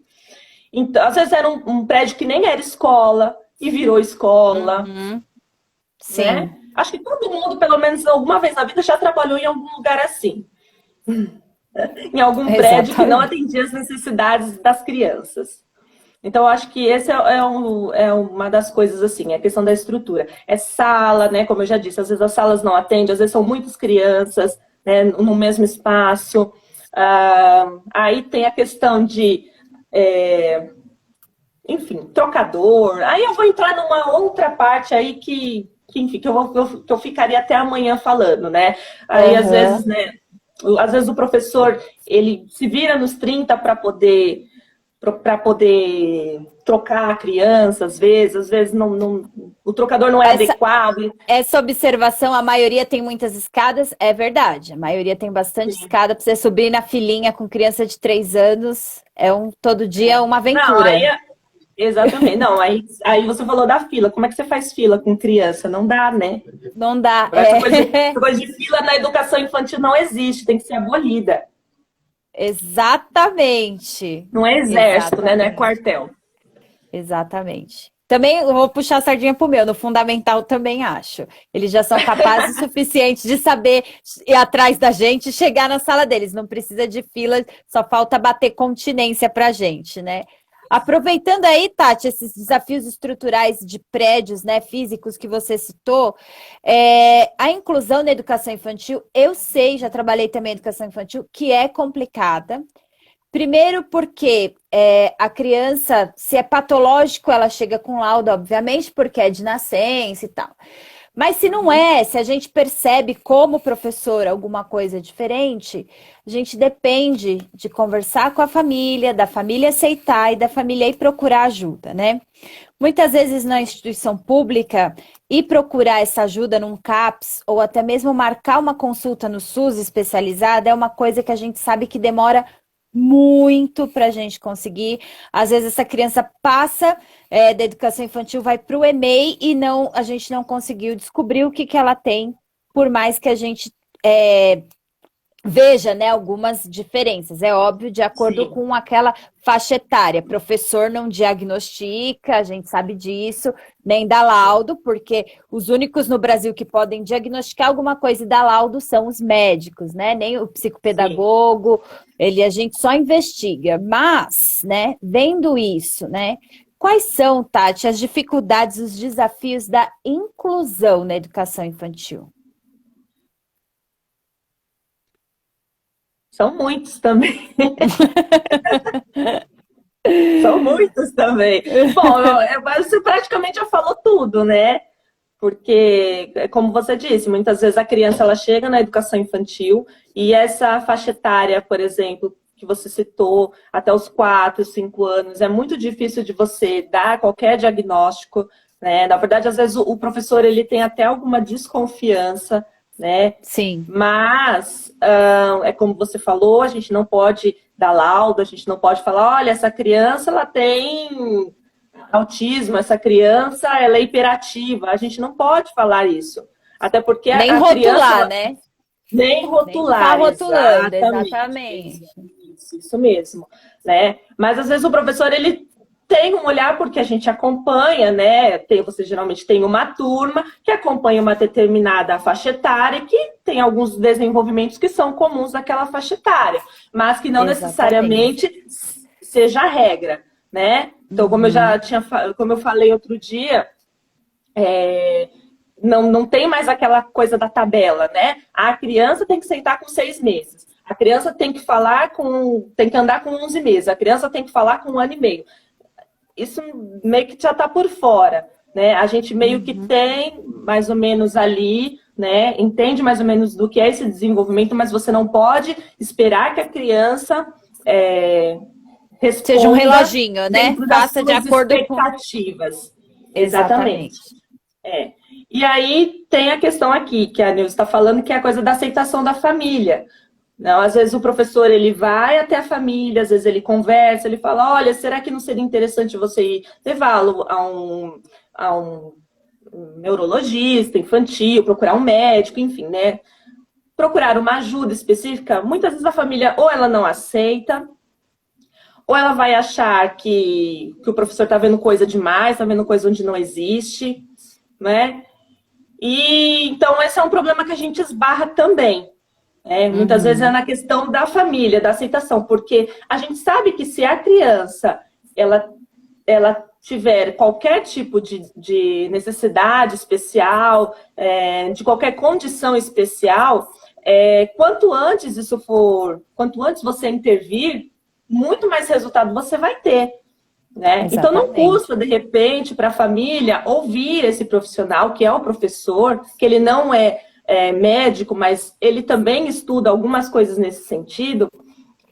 Então, às vezes era um prédio que nem era escola e virou escola, Sim. né? Acho que todo mundo, pelo menos alguma vez na vida, já trabalhou em algum lugar assim. Em algum prédio que não atendia as necessidades das crianças. Então, acho que esse é uma das coisas, assim, a questão da estrutura. É sala, né? Como eu já disse, às vezes as salas não atendem, às vezes são muitas crianças, né, no mesmo espaço. Aí tem a questão de, enfim, trocador. Aí eu vou entrar numa outra parte aí enfim, que eu ficaria até amanhã falando, né? Aí, às vezes, né? Às vezes o professor, ele se vira nos 30 para poder trocar a criança, às vezes o trocador não é adequado. Essa observação, a maioria tem muitas escadas, é verdade. A maioria tem bastante escada para você subir na filinha com criança de 3 anos. Todo dia uma aventura. Exatamente. Não, aí você falou da fila. Como é que você faz fila com criança? Não dá, né? Não dá. Essa coisa de fila na educação infantil não existe, tem que ser abolida. Exatamente. Não é exército, né? Não é quartel. Exatamente. Também eu vou puxar a sardinha pro meu, no fundamental também acho. Eles já são capazes o suficiente de saber ir atrás da gente e chegar na sala deles. Não precisa de fila, só falta bater continência pra gente, né? Aproveitando aí, Tati, esses desafios estruturais de prédios, né, físicos que você citou, a inclusão na educação infantil, eu sei, já trabalhei também em educação infantil, que é complicada. Primeiro porque a criança, se é patológico, ela chega com laudo, obviamente, porque é de nascença e tal. Mas se não é, se a gente percebe como professor alguma coisa diferente, a gente depende de conversar com a família, da família aceitar e da família ir procurar ajuda, né? Muitas vezes na instituição pública, ir procurar essa ajuda num CAPS ou até mesmo marcar uma consulta no SUS especializada é uma coisa que a gente sabe que demora muito para a gente conseguir. Às vezes essa criança passa da educação infantil, vai para o EMEI e a gente não conseguiu descobrir o que ela tem, por mais que a gente veja, né, algumas diferenças. É óbvio, de acordo com aquela faixa etária. Professor não diagnostica, a gente sabe disso, nem dá laudo, porque os únicos no Brasil que podem diagnosticar alguma coisa e dar laudo são os médicos, né? Nem o psicopedagogo, a gente só investiga. Mas, né, vendo isso, né, quais são, Tati, as dificuldades, os desafios da inclusão na educação infantil? São muitos também. São muitos também. Bom, você praticamente já falou tudo, né? Porque, como você disse, muitas vezes a criança ela chega na educação infantil e essa faixa etária, por exemplo, que você citou, até os 4, 5 anos, é muito difícil de você dar qualquer diagnóstico, né? Na verdade, às vezes o professor ele tem até alguma desconfiança, né? Sim. Mas, é como você falou, a gente não pode dar laudo, a gente não pode falar, olha, essa criança ela tem autismo, essa criança ela é hiperativa. A gente não pode falar isso. Até porque nem a rotular, criança, né? nem rotular. Nem ficar rotulando, Exatamente. exatamente. Isso mesmo, né? Mas às vezes o professor ele tem um olhar porque a gente acompanha, né? Você geralmente tem uma turma que acompanha uma determinada faixa etária e que tem alguns desenvolvimentos que são comuns daquela faixa etária, mas que não necessariamente seja a regra, né? Então, como eu falei outro dia, não tem mais aquela coisa da tabela, né? A criança tem que sentar com 6 meses. A criança tem que tem que andar com 11 meses. A criança tem que falar com 1 ano e meio. Isso meio que já está por fora, né? A gente meio que tem mais ou menos ali, né? Entende mais ou menos do que é esse desenvolvimento, mas você não pode esperar que a criança seja um reloginho, né? Faça de acordo com expectativas. Exatamente. E aí tem a questão aqui, que a Nilce está falando, que é a coisa da aceitação da família. Não, às vezes o professor ele vai até a família, às vezes ele conversa, ele fala, olha, será que não seria interessante você ir levá-lo a um neurologista infantil, procurar um médico, enfim, né? Procurar uma ajuda específica. Muitas vezes a família ou ela não aceita, ou ela vai achar que o professor está vendo coisa demais, está vendo coisa onde não existe, né? E então esse é um problema que a gente esbarra também. Muitas vezes é na questão da família, da aceitação, porque a gente sabe que se a criança ela tiver qualquer tipo de necessidade especial, de qualquer condição especial, quanto antes você intervir, muito mais resultado você vai ter. Né? Então não custa, de repente, para a família ouvir esse profissional, que é o professor, que ele não é médico, mas ele também estuda algumas coisas nesse sentido,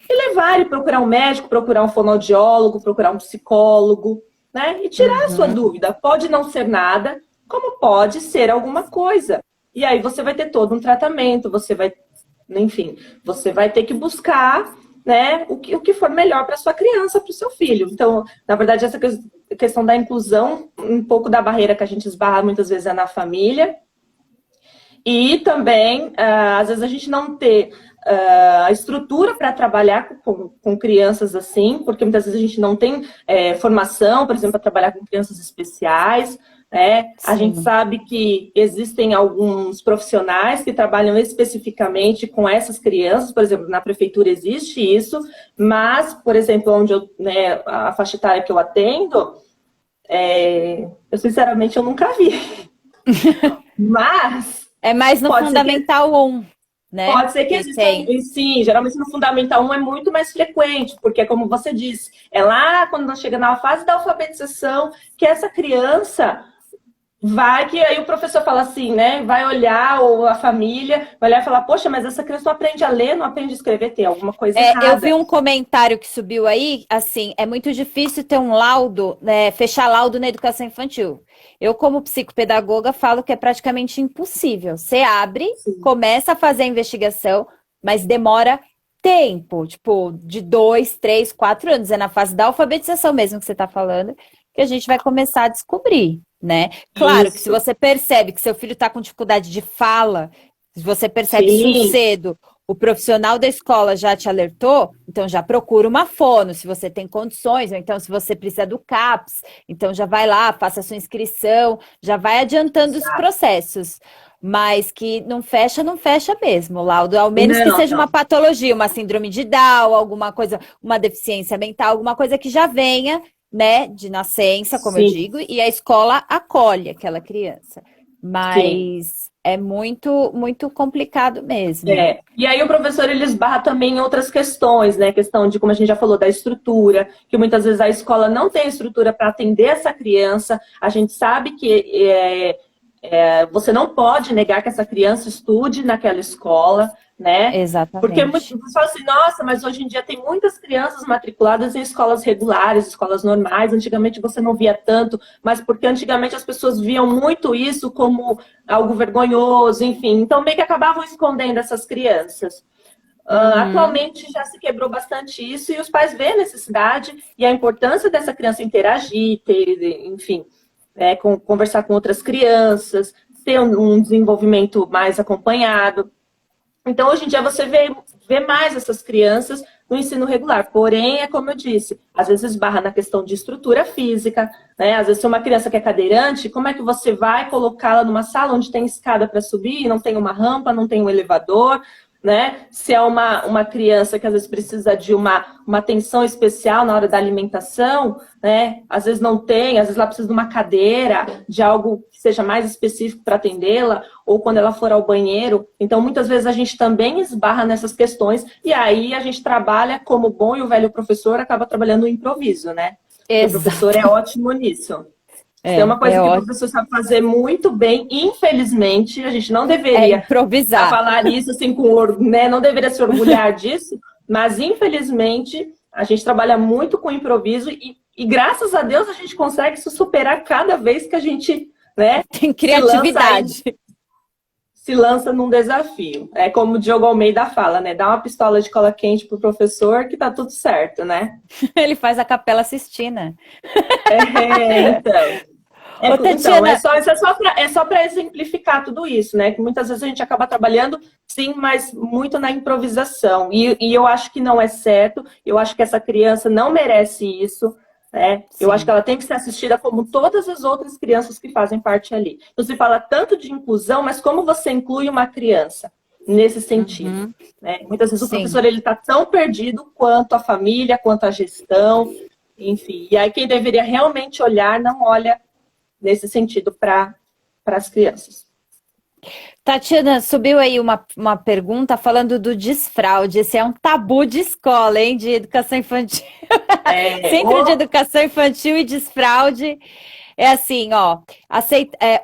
e levar ele procurar um médico, procurar um fonoaudiólogo, procurar um psicólogo, né? E tirar a sua dúvida. Pode não ser nada, como pode ser alguma coisa. E aí você vai ter todo um tratamento, você vai ter que buscar, né, o que for melhor para sua criança, para o seu filho. Então, na verdade, essa questão da inclusão, um pouco da barreira que a gente esbarra muitas vezes é na família. E também, às vezes, a gente não ter a estrutura para trabalhar com crianças assim, porque muitas vezes a gente não tem formação, por exemplo, para trabalhar com crianças especiais, né? A gente sabe que existem alguns profissionais que trabalham especificamente com essas crianças, por exemplo, na prefeitura existe isso, mas, por exemplo, a faixa etária que eu atendo, eu sinceramente eu nunca vi. Mas é mais no Fundamental 1, né? Pode ser que exista, sim, geralmente no Fundamental 1 é muito mais frequente, porque como você disse, é lá quando nós chega na fase da alfabetização que essa criança que aí o professor fala assim, né? Vai olhar, ou a família vai olhar e falar, poxa, mas essa criança não aprende a ler, não aprende a escrever, tem alguma coisa errada. Eu vi um comentário que subiu aí, assim, é muito difícil ter um laudo, fechar laudo na educação infantil. Eu, como psicopedagoga, falo que é praticamente impossível. Você abre, começa a fazer a investigação, mas demora tempo, tipo, de 2, 3, 4 anos. É na fase da alfabetização mesmo que você está falando, que a gente vai começar a descobrir, né? Claro que se você percebe que seu filho está com dificuldade de fala, se você percebe isso cedo, o profissional da escola já te alertou, então já procura uma fono, se você tem condições, ou então se você precisa do CAPS, então já vai lá, faça a sua inscrição, já vai adiantando os processos. Mas que não fecha mesmo, laudo. Ao menos que seja uma patologia, uma síndrome de Down, alguma coisa, uma deficiência mental, alguma coisa que já venha né, de nascença, como eu Sim. digo, e a escola acolhe aquela criança. Mas é muito, muito complicado mesmo. E aí o professor ele esbarra também em outras questões, né? Questão de, como a gente já falou, da estrutura, que muitas vezes a escola não tem estrutura para atender essa criança. A gente sabe que você não pode negar que essa criança estude naquela escola, né? Porque muitos Exatamente. falam assim, nossa, mas hoje em dia tem muitas crianças matriculadas em escolas regulares, escolas normais. Antigamente você não via tanto, mas porque antigamente as pessoas viam muito isso como algo vergonhoso, enfim. Então meio que acabavam escondendo essas crianças. Atualmente já se quebrou bastante isso e os pais veem a necessidade e a importância dessa criança interagir, ter, enfim, conversar com outras crianças, ter um desenvolvimento mais acompanhado. Então, hoje em dia, você vê mais essas crianças no ensino regular. Porém, é como eu disse, às vezes esbarra na questão de estrutura física, né? Às vezes, se uma criança que é cadeirante, como é que você vai colocá-la numa sala onde tem escada para subir, não tem uma rampa, não tem um elevador, né? Se é uma criança que às vezes precisa de uma atenção especial na hora da alimentação, né? Às vezes não tem, às vezes ela precisa de uma cadeira, de algo que seja mais específico para atendê-la, ou quando ela for ao banheiro. Então, muitas vezes a gente também esbarra nessas questões, e aí a gente trabalha como bom e o velho professor acaba trabalhando no improviso, né? Porque o professor é ótimo nisso. Tem uma coisa que o professor sabe fazer muito bem, infelizmente, a gente não deveria improvisar. falar isso assim com orgulho, né? Não deveria se orgulhar disso, mas infelizmente a gente trabalha muito com improviso e graças a Deus a gente consegue se superar cada vez que a gente, né, tem criatividade. Se lança num desafio. É como o Diogo Almeida fala, né? Dá uma pistola de cola quente pro professor que tá tudo certo, né? Ele faz a Capela Sistina. Então. Então, é só para exemplificar tudo isso, né? Que muitas vezes a gente acaba trabalhando, sim, mas muito na improvisação. E eu acho que não é certo, eu acho que essa criança não merece isso, né? Sim. Eu acho que ela tem que ser assistida como todas as outras crianças que fazem parte ali. Então, se fala tanto de inclusão, mas como você inclui uma criança nesse sentido? Né? Muitas vezes o professor ele está tão perdido quanto a família, quanto a gestão, enfim. E aí quem deveria realmente olhar, não olha nesse sentido para as crianças. Tatiana, subiu aí uma pergunta falando do desfraude. Esse é um tabu de escola, hein? De educação infantil. Centro de Educação Infantil e desfraude. É assim, ó.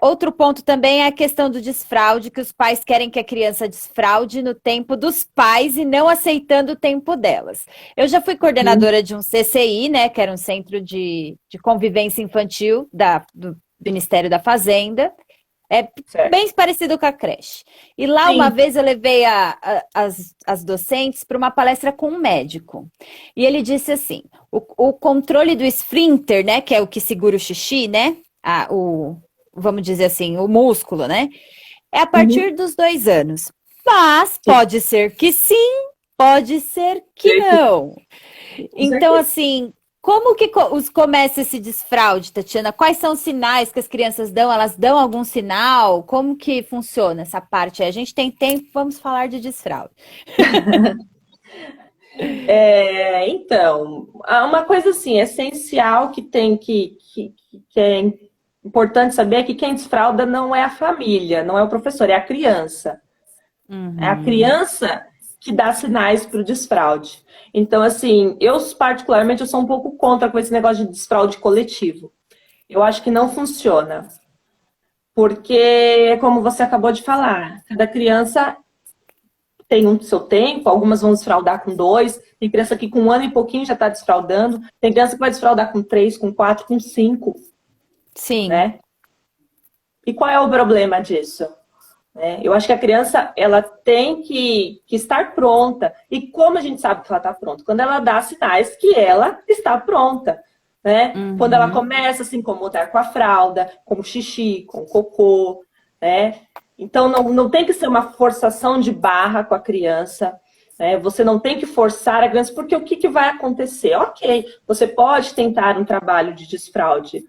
Outro ponto também é a questão do desfraude, que os pais querem que a criança desfraude no tempo dos pais e não aceitando o tempo delas. Eu já fui coordenadora de um CCI, né? Que era um centro de convivência infantil do Ministério da Fazenda. Bem parecido com a creche. E lá, uma vez, eu levei as docentes para uma palestra com um médico. E ele disse assim, o controle do esfíncter, né, que é o que segura o xixi, né, vamos dizer assim, o músculo, né, é a partir dos 2 anos. Mas pode ser que sim, pode ser que não. Então, assim... Como que começa esse desfraude, Tatiana? Quais são os sinais que as crianças dão? Elas dão algum sinal? Como que funciona essa parte? A gente tem tempo, vamos falar de desfraude. Então, uma coisa assim, essencial que é importante saber é que quem desfrauda não é a família, não é o professor, é a criança. É a criança que dá sinais para o desfraude. Então, assim, particularmente, eu sou um pouco contra com esse negócio de desfraude coletivo. Eu acho que não funciona. Porque, como você acabou de falar, cada criança tem um seu tempo, algumas vão desfraudar com 2, tem criança que com 1 ano e pouquinho já está desfraudando, tem criança que vai desfraudar com 3, com 4, com 5. Sim. Né? E qual é o problema disso? Eu acho que a criança ela tem que estar pronta. E como a gente sabe que ela está pronta? Quando ela dá sinais que ela está pronta. Né? Quando ela começa a se incomodar com a fralda, com o xixi, com o cocô. Né? Então não tem que ser uma forçação de barra com a criança. Né? Você não tem que forçar a criança, porque o que vai acontecer? Ok, você pode tentar um trabalho de desfraude.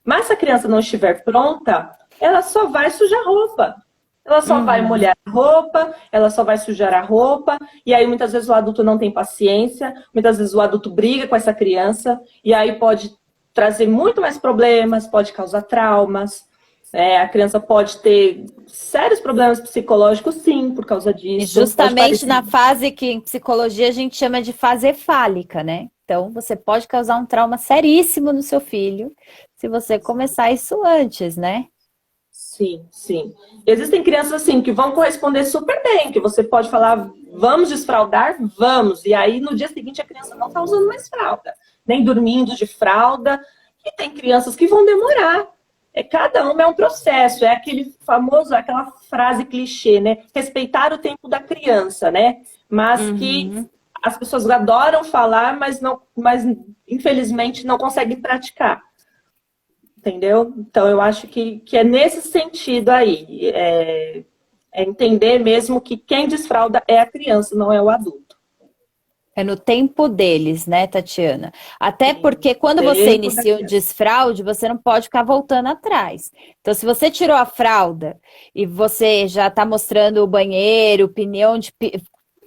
Mas se a criança não estiver pronta, ela só vai sujar roupa. Ela só vai molhar a roupa, ela só vai sujar a roupa, e aí muitas vezes o adulto não tem paciência, muitas vezes o adulto briga com essa criança, e aí pode trazer muito mais problemas, pode causar traumas. A criança pode ter sérios problemas psicológicos, sim, por causa E disso. Pode justamente parecer. na fase que em psicologia a gente chama de fase efálica, né? Então você pode causar um trauma seríssimo no seu filho se você começar isso antes, né? Sim, sim. Existem crianças assim que vão corresponder super bem, que você pode falar, vamos desfraldar? Vamos. E aí no dia seguinte a criança não está usando mais fralda, nem dormindo de fralda. E tem crianças que vão demorar. Cada uma é um processo, é aquele famoso, aquela frase clichê, né? Respeitar o tempo da criança, né? Mas que as pessoas adoram falar, mas infelizmente não conseguem praticar. Entendeu? Então, eu acho que é nesse sentido aí. É entender mesmo que quem desfralda é a criança, não é o adulto. É no tempo deles, né, Tatiana? Até Sim, porque quando tempo você da inicia um criança. desfraude, você não pode ficar voltando atrás. Então, se você tirou a fralda e você já está mostrando o banheiro, o pneu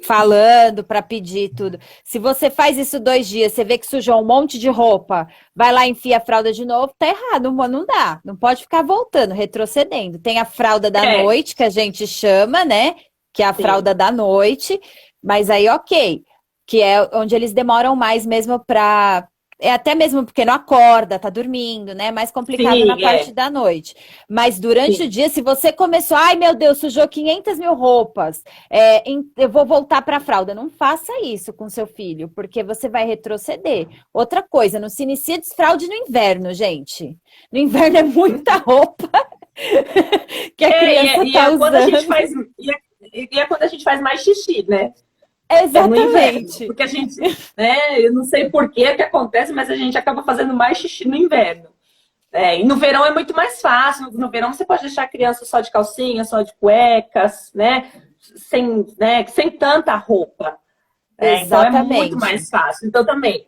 falando para pedir tudo. Se você faz isso 2 dias, você vê que sujou um monte de roupa, vai lá e enfia a fralda de novo, tá errado, não dá. Não pode ficar voltando, retrocedendo. Tem a fralda da noite, que a gente chama, né? Que é a fralda da noite, mas aí ok. Que é onde eles demoram mais mesmo para... É até mesmo porque não acorda, tá dormindo, né? Mais complicado Sim, na parte da noite. Mas durante o sim. dia, se você começou, ai meu Deus, sujou 500 mil roupas, eu vou voltar para a fralda. Não faça isso com seu filho, porque você vai retroceder. Outra coisa, não se inicia desfraude no inverno, gente. No inverno é muita roupa que a criança tá Quando a gente usando. faz, quando a gente faz mais xixi, né? No inverno. Exatamente. Porque a gente, né? Eu não sei por que acontece, mas a gente acaba fazendo mais xixi no inverno. E no verão é muito mais fácil. No verão você pode deixar a criança só de calcinha, só de cuecas, né? Sem tanta roupa. Então é muito Exatamente. mais fácil. Então também,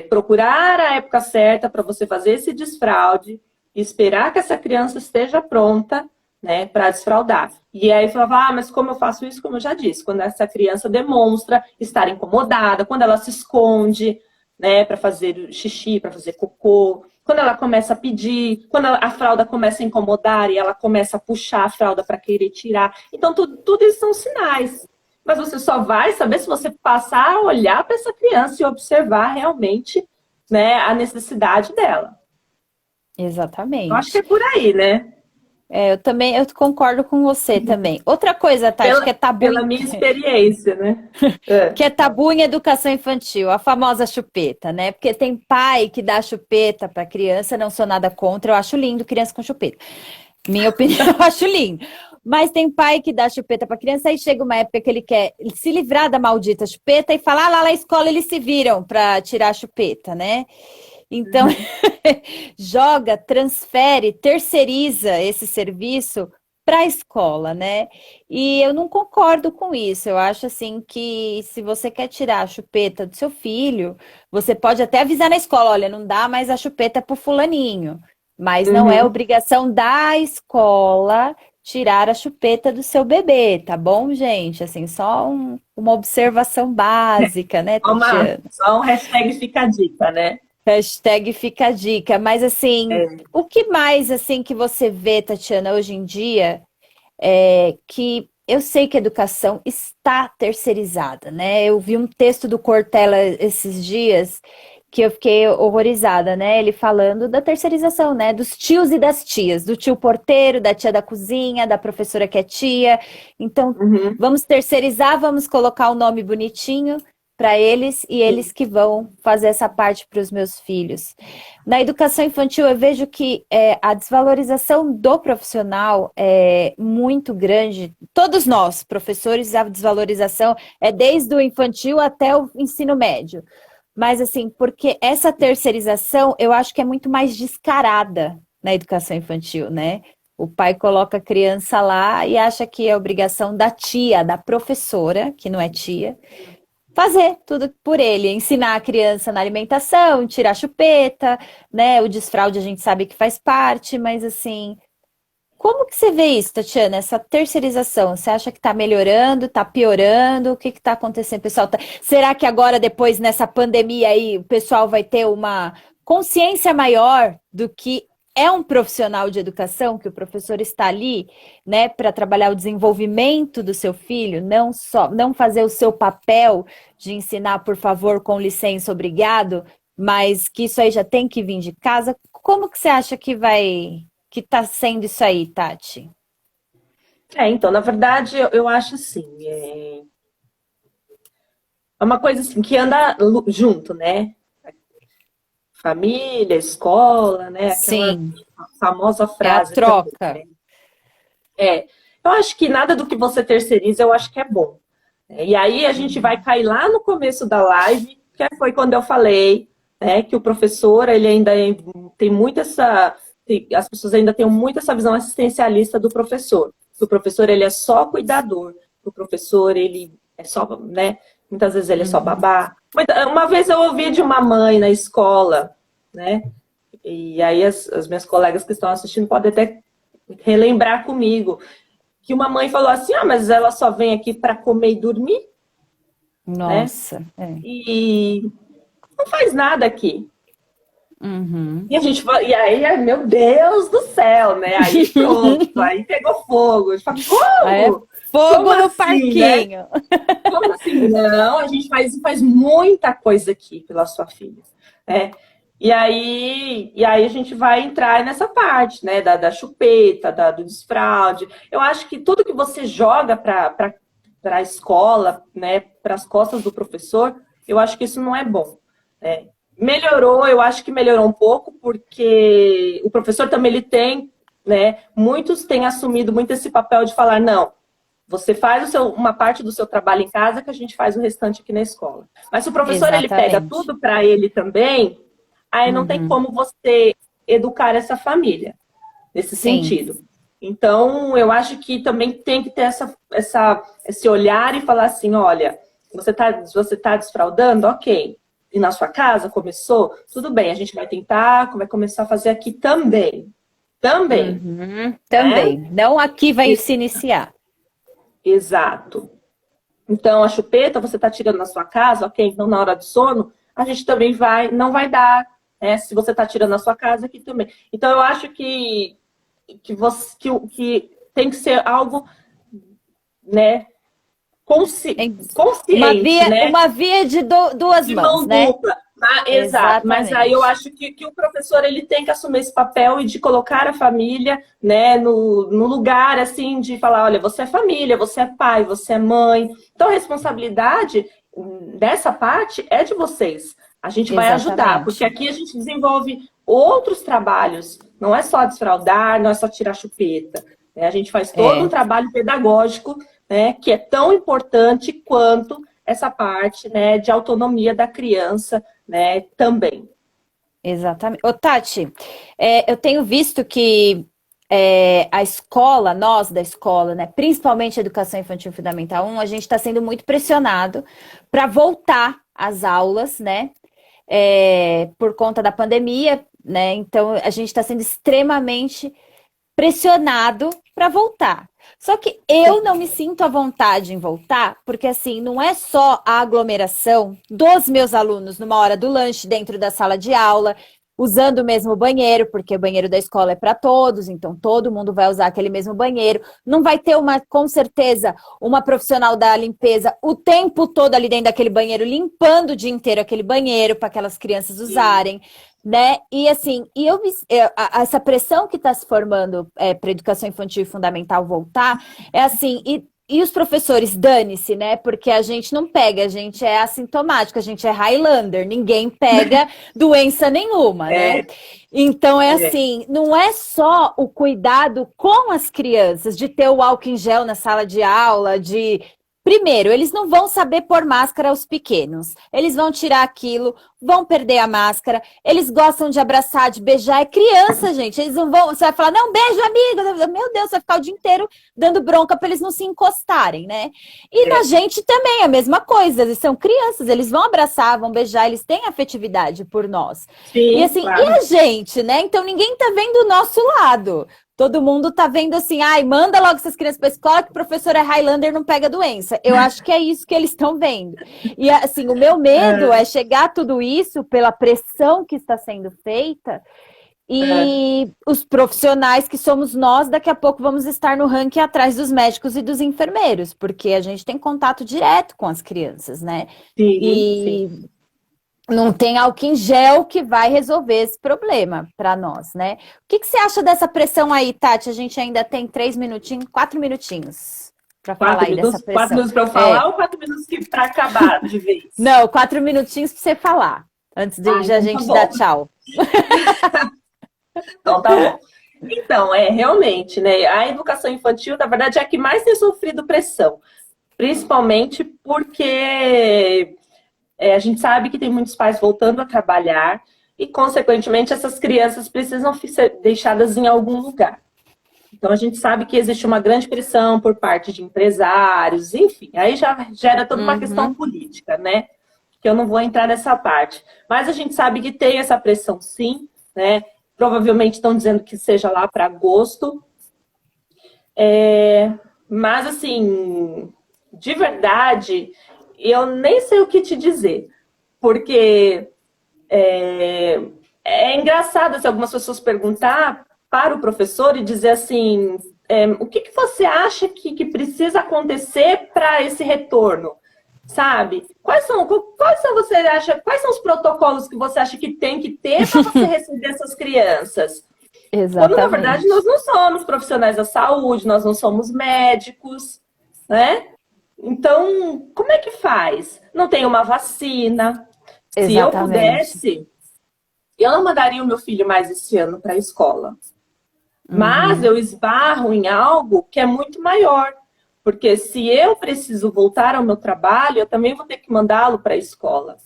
procurar a época certa para você fazer esse desfraude, esperar que essa criança esteja pronta, né, para desfraldar. E aí falava, mas como eu faço isso? Como eu já disse, quando essa criança demonstra estar incomodada, quando ela se esconde, né, para fazer xixi, para fazer cocô, quando ela começa a pedir, quando a fralda começa a incomodar e ela começa a puxar a fralda para querer tirar. Então, tudo isso são sinais. Mas você só vai saber se você passar a olhar para essa criança e observar realmente, né, a necessidade dela. Eu acho que Exatamente. é por aí, né? Eu concordo com você também. Outra coisa, Tati, que é tabu Pela minha experiência, né? que é tabu em educação infantil, a famosa chupeta, né? Porque tem pai que dá chupeta para criança, não sou nada contra, eu acho lindo criança com chupeta. Minha opinião, eu acho lindo. Mas tem pai que dá chupeta para criança, aí chega uma época que ele quer se livrar da maldita chupeta e fala, lá na escola eles se viram para tirar a chupeta, né? Então, joga, transfere, terceiriza esse serviço para a escola, né? E eu não concordo com isso. Eu acho assim que se você quer tirar a chupeta do seu filho, você pode até avisar na escola, olha, não dá mais a chupeta pro fulaninho, mas não é obrigação da escola tirar a chupeta do seu bebê, tá bom, gente? Assim, só uma observação básica, né, Tatiana? Só um hashtag fica a dica, né? Hashtag fica a dica. Mas assim, o que mais assim que você vê, Tatiana, hoje em dia, que eu sei que a educação está terceirizada, né? Eu vi um texto do Cortella esses dias que eu fiquei horrorizada, né? Ele falando da terceirização, né? Dos tios e das tias, do tio porteiro, da tia da cozinha, da professora que é tia. Então, vamos terceirizar, vamos colocar o nome bonitinho para eles e eles que vão fazer essa parte para os meus filhos. Na educação infantil, eu vejo que a desvalorização do profissional é muito grande. Todos nós, professores, a desvalorização é desde o infantil até o ensino médio. Mas assim, porque essa terceirização, eu acho que é muito mais descarada na educação infantil, né? O pai coloca a criança lá e acha que é obrigação da tia, da professora, que não é tia, fazer tudo por ele, ensinar a criança na alimentação, tirar a chupeta, né? O desfraude a gente sabe que faz parte, mas assim, como que você vê isso, Tatiana? Essa terceirização, você acha que está melhorando, está piorando? O que está acontecendo, pessoal? Será que agora, depois, nessa pandemia aí, o pessoal vai ter uma consciência maior do que é um profissional de educação, que o professor está ali, né, para trabalhar o desenvolvimento do seu filho, não fazer o seu papel de ensinar, por favor, com licença, obrigado, mas que isso aí já tem que vir de casa. Como que você acha que está sendo isso aí, Tati? Então, na verdade, eu acho assim, é uma coisa assim que anda junto, né? Família, escola, né? Aquela Sim, famosa é a frase troca. também, né? Eu acho que nada do que você terceiriza, eu acho que é bom. E aí a gente vai cair lá no começo da live, que foi quando eu falei, né, que o professor, ele ainda tem muito as pessoas ainda têm muito essa visão assistencialista do professor. Que o professor, ele é só cuidador, o professor, ele é só, né, muitas vezes ele é só babá. Uma vez eu ouvi de uma mãe na escola, né, e aí as minhas colegas que estão assistindo podem até relembrar comigo, que uma mãe falou assim, mas ela só vem aqui para comer e dormir, né? Nossa, E não faz nada aqui. Uhum. E aí, meu Deus do céu, né? Aí pronto, aí pegou fogo. A gente fala, É como? fogo Como no assim, parquinho. né? Como assim? Não, a gente faz muita coisa aqui pela sua filha, né? E aí a gente vai entrar nessa parte, né? Da chupeta, do desfraude. Eu acho que tudo que você joga para a escola, né? Para as costas do professor, eu acho que isso não é bom, né? Melhorou, eu acho que melhorou um pouco, porque o professor também ele tem, né? Muitos têm assumido muito esse papel de falar, não, você faz uma parte do seu trabalho em casa que a gente faz o restante aqui na escola. Mas se o professor ele pega Exatamente. tudo para ele também, aí não tem como você educar essa família nesse Sim, sentido. Então, eu acho que também tem que ter esse olhar e falar assim, olha, você tá desfraudando? Ok. E na sua casa começou? Tudo bem, a gente vai começar a fazer aqui também. Também, né? também. Não aqui vai se iniciar. Exato. Então, a chupeta você está tirando na sua casa, ok? Então, na hora do sono, a gente também não vai dar, né? Se você está tirando na sua casa, aqui também. Então, eu acho que tem que ser algo, né? Consciente, né? Uma via de duas De mãos, mão né? dupla. Exato, mas aí eu acho que o professor ele tem que assumir esse papel e de colocar a família, né, no lugar assim de falar, olha, você é família, você é pai, você é mãe. Então a responsabilidade dessa parte é de vocês. A gente vai ajudar, porque aqui a gente desenvolve outros trabalhos. Não é só desfraldar, não é só tirar chupeta, né? A gente faz todo um trabalho pedagógico, né, que é tão importante quanto essa parte, né, de autonomia da criança, né, também. Exatamente. Ô, Tati, eu tenho visto que a escola, nós da escola, né, principalmente a Educação Infantil Fundamental 1, a gente está sendo muito pressionado para voltar às aulas, né, por conta da pandemia, né, então a gente está sendo extremamente pressionado para voltar. Só que eu não me sinto à vontade em voltar, porque assim, não é só a aglomeração dos meus alunos numa hora do lanche dentro da sala de aula, usando o mesmo banheiro, porque o banheiro da escola é para todos, então todo mundo vai usar aquele mesmo banheiro. Não vai ter com certeza, uma profissional da limpeza o tempo todo ali dentro daquele banheiro, limpando o dia inteiro aquele banheiro para aquelas crianças usarem. Né? E assim, essa pressão que está se formando para a educação infantil e fundamental voltar, é assim, e os professores, dane-se, né? Porque a gente não pega, a gente é assintomático, a gente é Highlander, ninguém pega doença nenhuma, né? Então é assim, não é só o cuidado com as crianças, de ter o álcool em gel na sala de aula, Primeiro, eles não vão saber pôr máscara aos pequenos. Eles vão tirar aquilo, vão perder a máscara. Eles gostam de abraçar, de beijar. É criança, gente. Eles não vão. Você vai falar, não, beijo, amiga. Meu Deus, você vai ficar o dia inteiro dando bronca para eles não se encostarem, né? E na gente também, a mesma coisa. Eles são crianças, eles vão abraçar, vão beijar, eles têm afetividade por nós. Sim, e assim, claro. e a gente, né? Então ninguém tá vendo o nosso lado. Todo mundo tá vendo assim, ai, manda logo essas crianças pra escola que a professora Highlander não pega doença. Eu acho que é isso que eles estão vendo. E assim, o meu medo é chegar a tudo isso pela pressão que está sendo feita e os profissionais que somos nós, daqui a pouco vamos estar no ranking atrás dos médicos e dos enfermeiros, porque a gente tem contato direto com as crianças, né? Sim, E sim. não tem álcool em gel que vai resolver esse problema para nós, né? O que você acha dessa pressão aí, Tati? A gente ainda tem 4 minutinhos para falar aí dessa Quatro pressão. minutos para eu falar ou 4 minutos para acabar de vez? Não, 4 minutinhos para você falar, antes de a Então gente tá dar bom. tchau. Então tá bom. Então, realmente, né? A educação infantil, na verdade, é a que mais tem sofrido pressão. Principalmente porque a gente sabe que tem muitos pais voltando a trabalhar e, consequentemente, essas crianças precisam ser deixadas em algum lugar. Então, a gente sabe que existe uma grande pressão por parte de empresários, enfim, aí já gera toda uma questão política, né? Que eu não vou entrar nessa parte. Mas a gente sabe que tem essa pressão, sim, né? Provavelmente estão dizendo que seja lá para agosto. Mas, assim, de verdade, eu nem sei o que te dizer. Porque é engraçado se algumas pessoas perguntar para o professor e dizer assim, o que você acha que precisa acontecer para esse retorno? Sabe? Quais são os protocolos que você acha que tem que ter para você receber essas crianças? Quando, na verdade, Exatamente. nós não somos profissionais da saúde, nós não somos médicos, né? Então, como é que faz? Não tem uma vacina. Se eu Exatamente. pudesse, eu não mandaria o meu filho mais esse ano para a escola. Mas eu esbarro em algo que é muito maior. Porque se eu preciso voltar ao meu trabalho, eu também vou ter que mandá-lo para a escola.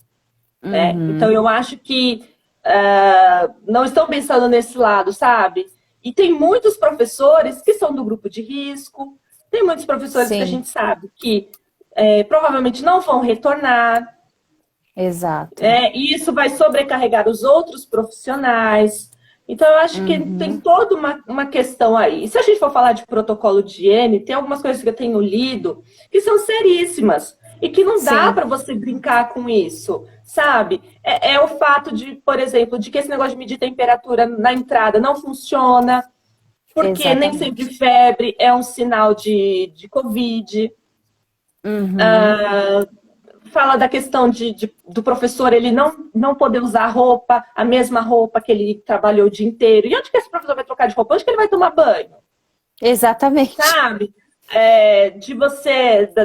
Né? Então, eu acho que não estão pensando nesse lado, sabe? E tem muitos professores que são do grupo de risco, tem muitos professores que a Sim, gente sabe que provavelmente não vão retornar, exato. e isso vai sobrecarregar os outros profissionais. Então, eu acho que tem toda uma questão aí. E se a gente for falar de protocolo de higiene, tem algumas coisas que eu tenho lido que são seríssimas e que não dá Sim, para você brincar com isso, sabe? É o fato de, por exemplo, de que esse negócio de medir temperatura na entrada não funciona, porque nem sempre exatamente. febre é um sinal de Covid. Fala da questão do professor ele não poder usar a mesma roupa que ele trabalhou o dia inteiro. E onde que esse professor vai trocar de roupa? Onde que ele vai tomar banho? Exatamente. Sabe?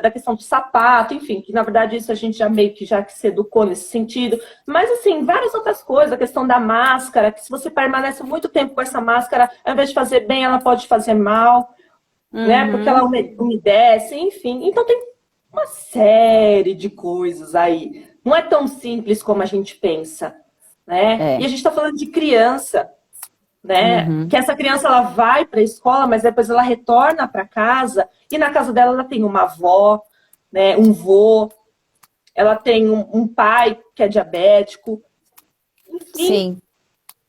Da questão do sapato, enfim, que na verdade isso a gente já meio que já se educou nesse sentido. Mas, assim, várias outras coisas. A questão da máscara, que se você permanece muito tempo com essa máscara, ao invés de fazer bem, ela pode fazer mal, né? Porque ela umedece, enfim. Então tem uma série de coisas aí. Não é tão simples como a gente pensa, né? E É. a gente está falando de criança, né? Que essa criança ela vai para a escola, mas depois ela retorna para casa e na casa dela ela tem uma avó, né? Um vô, ela tem um pai que é diabético, enfim, Sim.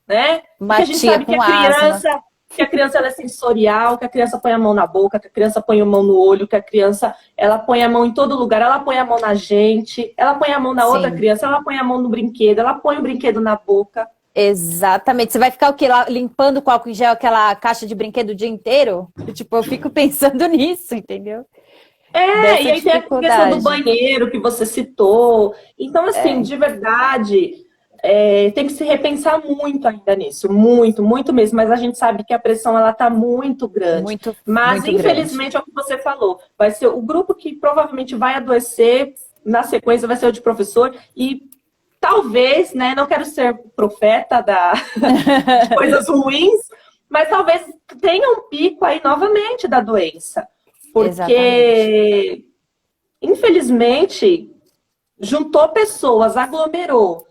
né? Porque Uma a gente tia sabe que com asma. que a criança ela é sensorial, que a criança põe a mão na boca, que a criança põe a mão no olho, que a criança ela põe a mão em todo lugar, ela põe a mão na gente, ela põe a mão na outra Sim. criança, ela põe a mão no brinquedo, ela põe o brinquedo na boca. Exatamente. Você vai ficar o quê? Lá, limpando com álcool em gel aquela caixa de brinquedo o dia inteiro? Tipo, eu fico pensando nisso, entendeu? E Dessa aí tem a questão do dificuldade. banheiro que você citou. Então, assim, É, de verdade, tem que se repensar muito ainda nisso. Muito, muito mesmo. Mas a gente sabe que a pressão, ela tá muito grande. muito, Mas, muito grande. infelizmente, é o que você falou. Vai ser o grupo que provavelmente vai adoecer, na sequência vai ser o de professor. E talvez, né, não quero ser profeta de coisas ruins, mas talvez tenha um pico aí novamente da doença. Exatamente. Porque, infelizmente, juntou pessoas, aglomerou.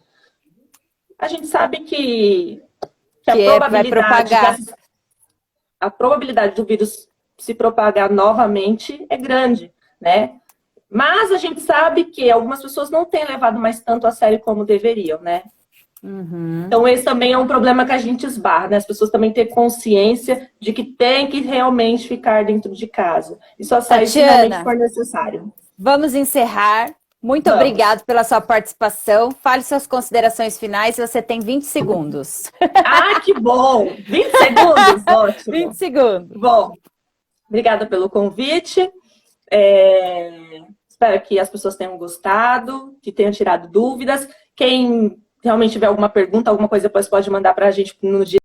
A gente sabe que Vai propagar. a probabilidade do vírus se propagar novamente é grande, né? Mas a gente sabe que algumas pessoas não têm levado mais tanto a sério como deveriam, né? Uhum. Então, esse também é um problema que a gente esbarra, né? As pessoas também têm consciência de que tem que realmente ficar dentro de casa. E só sair se realmente Tatiana, for necessário. vamos encerrar. Muito Vamos. obrigado pela sua participação. Fale suas considerações finais. Você tem 20 segundos. Ah, que bom! 20 segundos? Ótimo. 20 segundos. Bom, obrigada pelo convite. Espero que as pessoas tenham gostado, que tenham tirado dúvidas. Quem realmente tiver alguma pergunta, alguma coisa, depois pode mandar para a gente no dia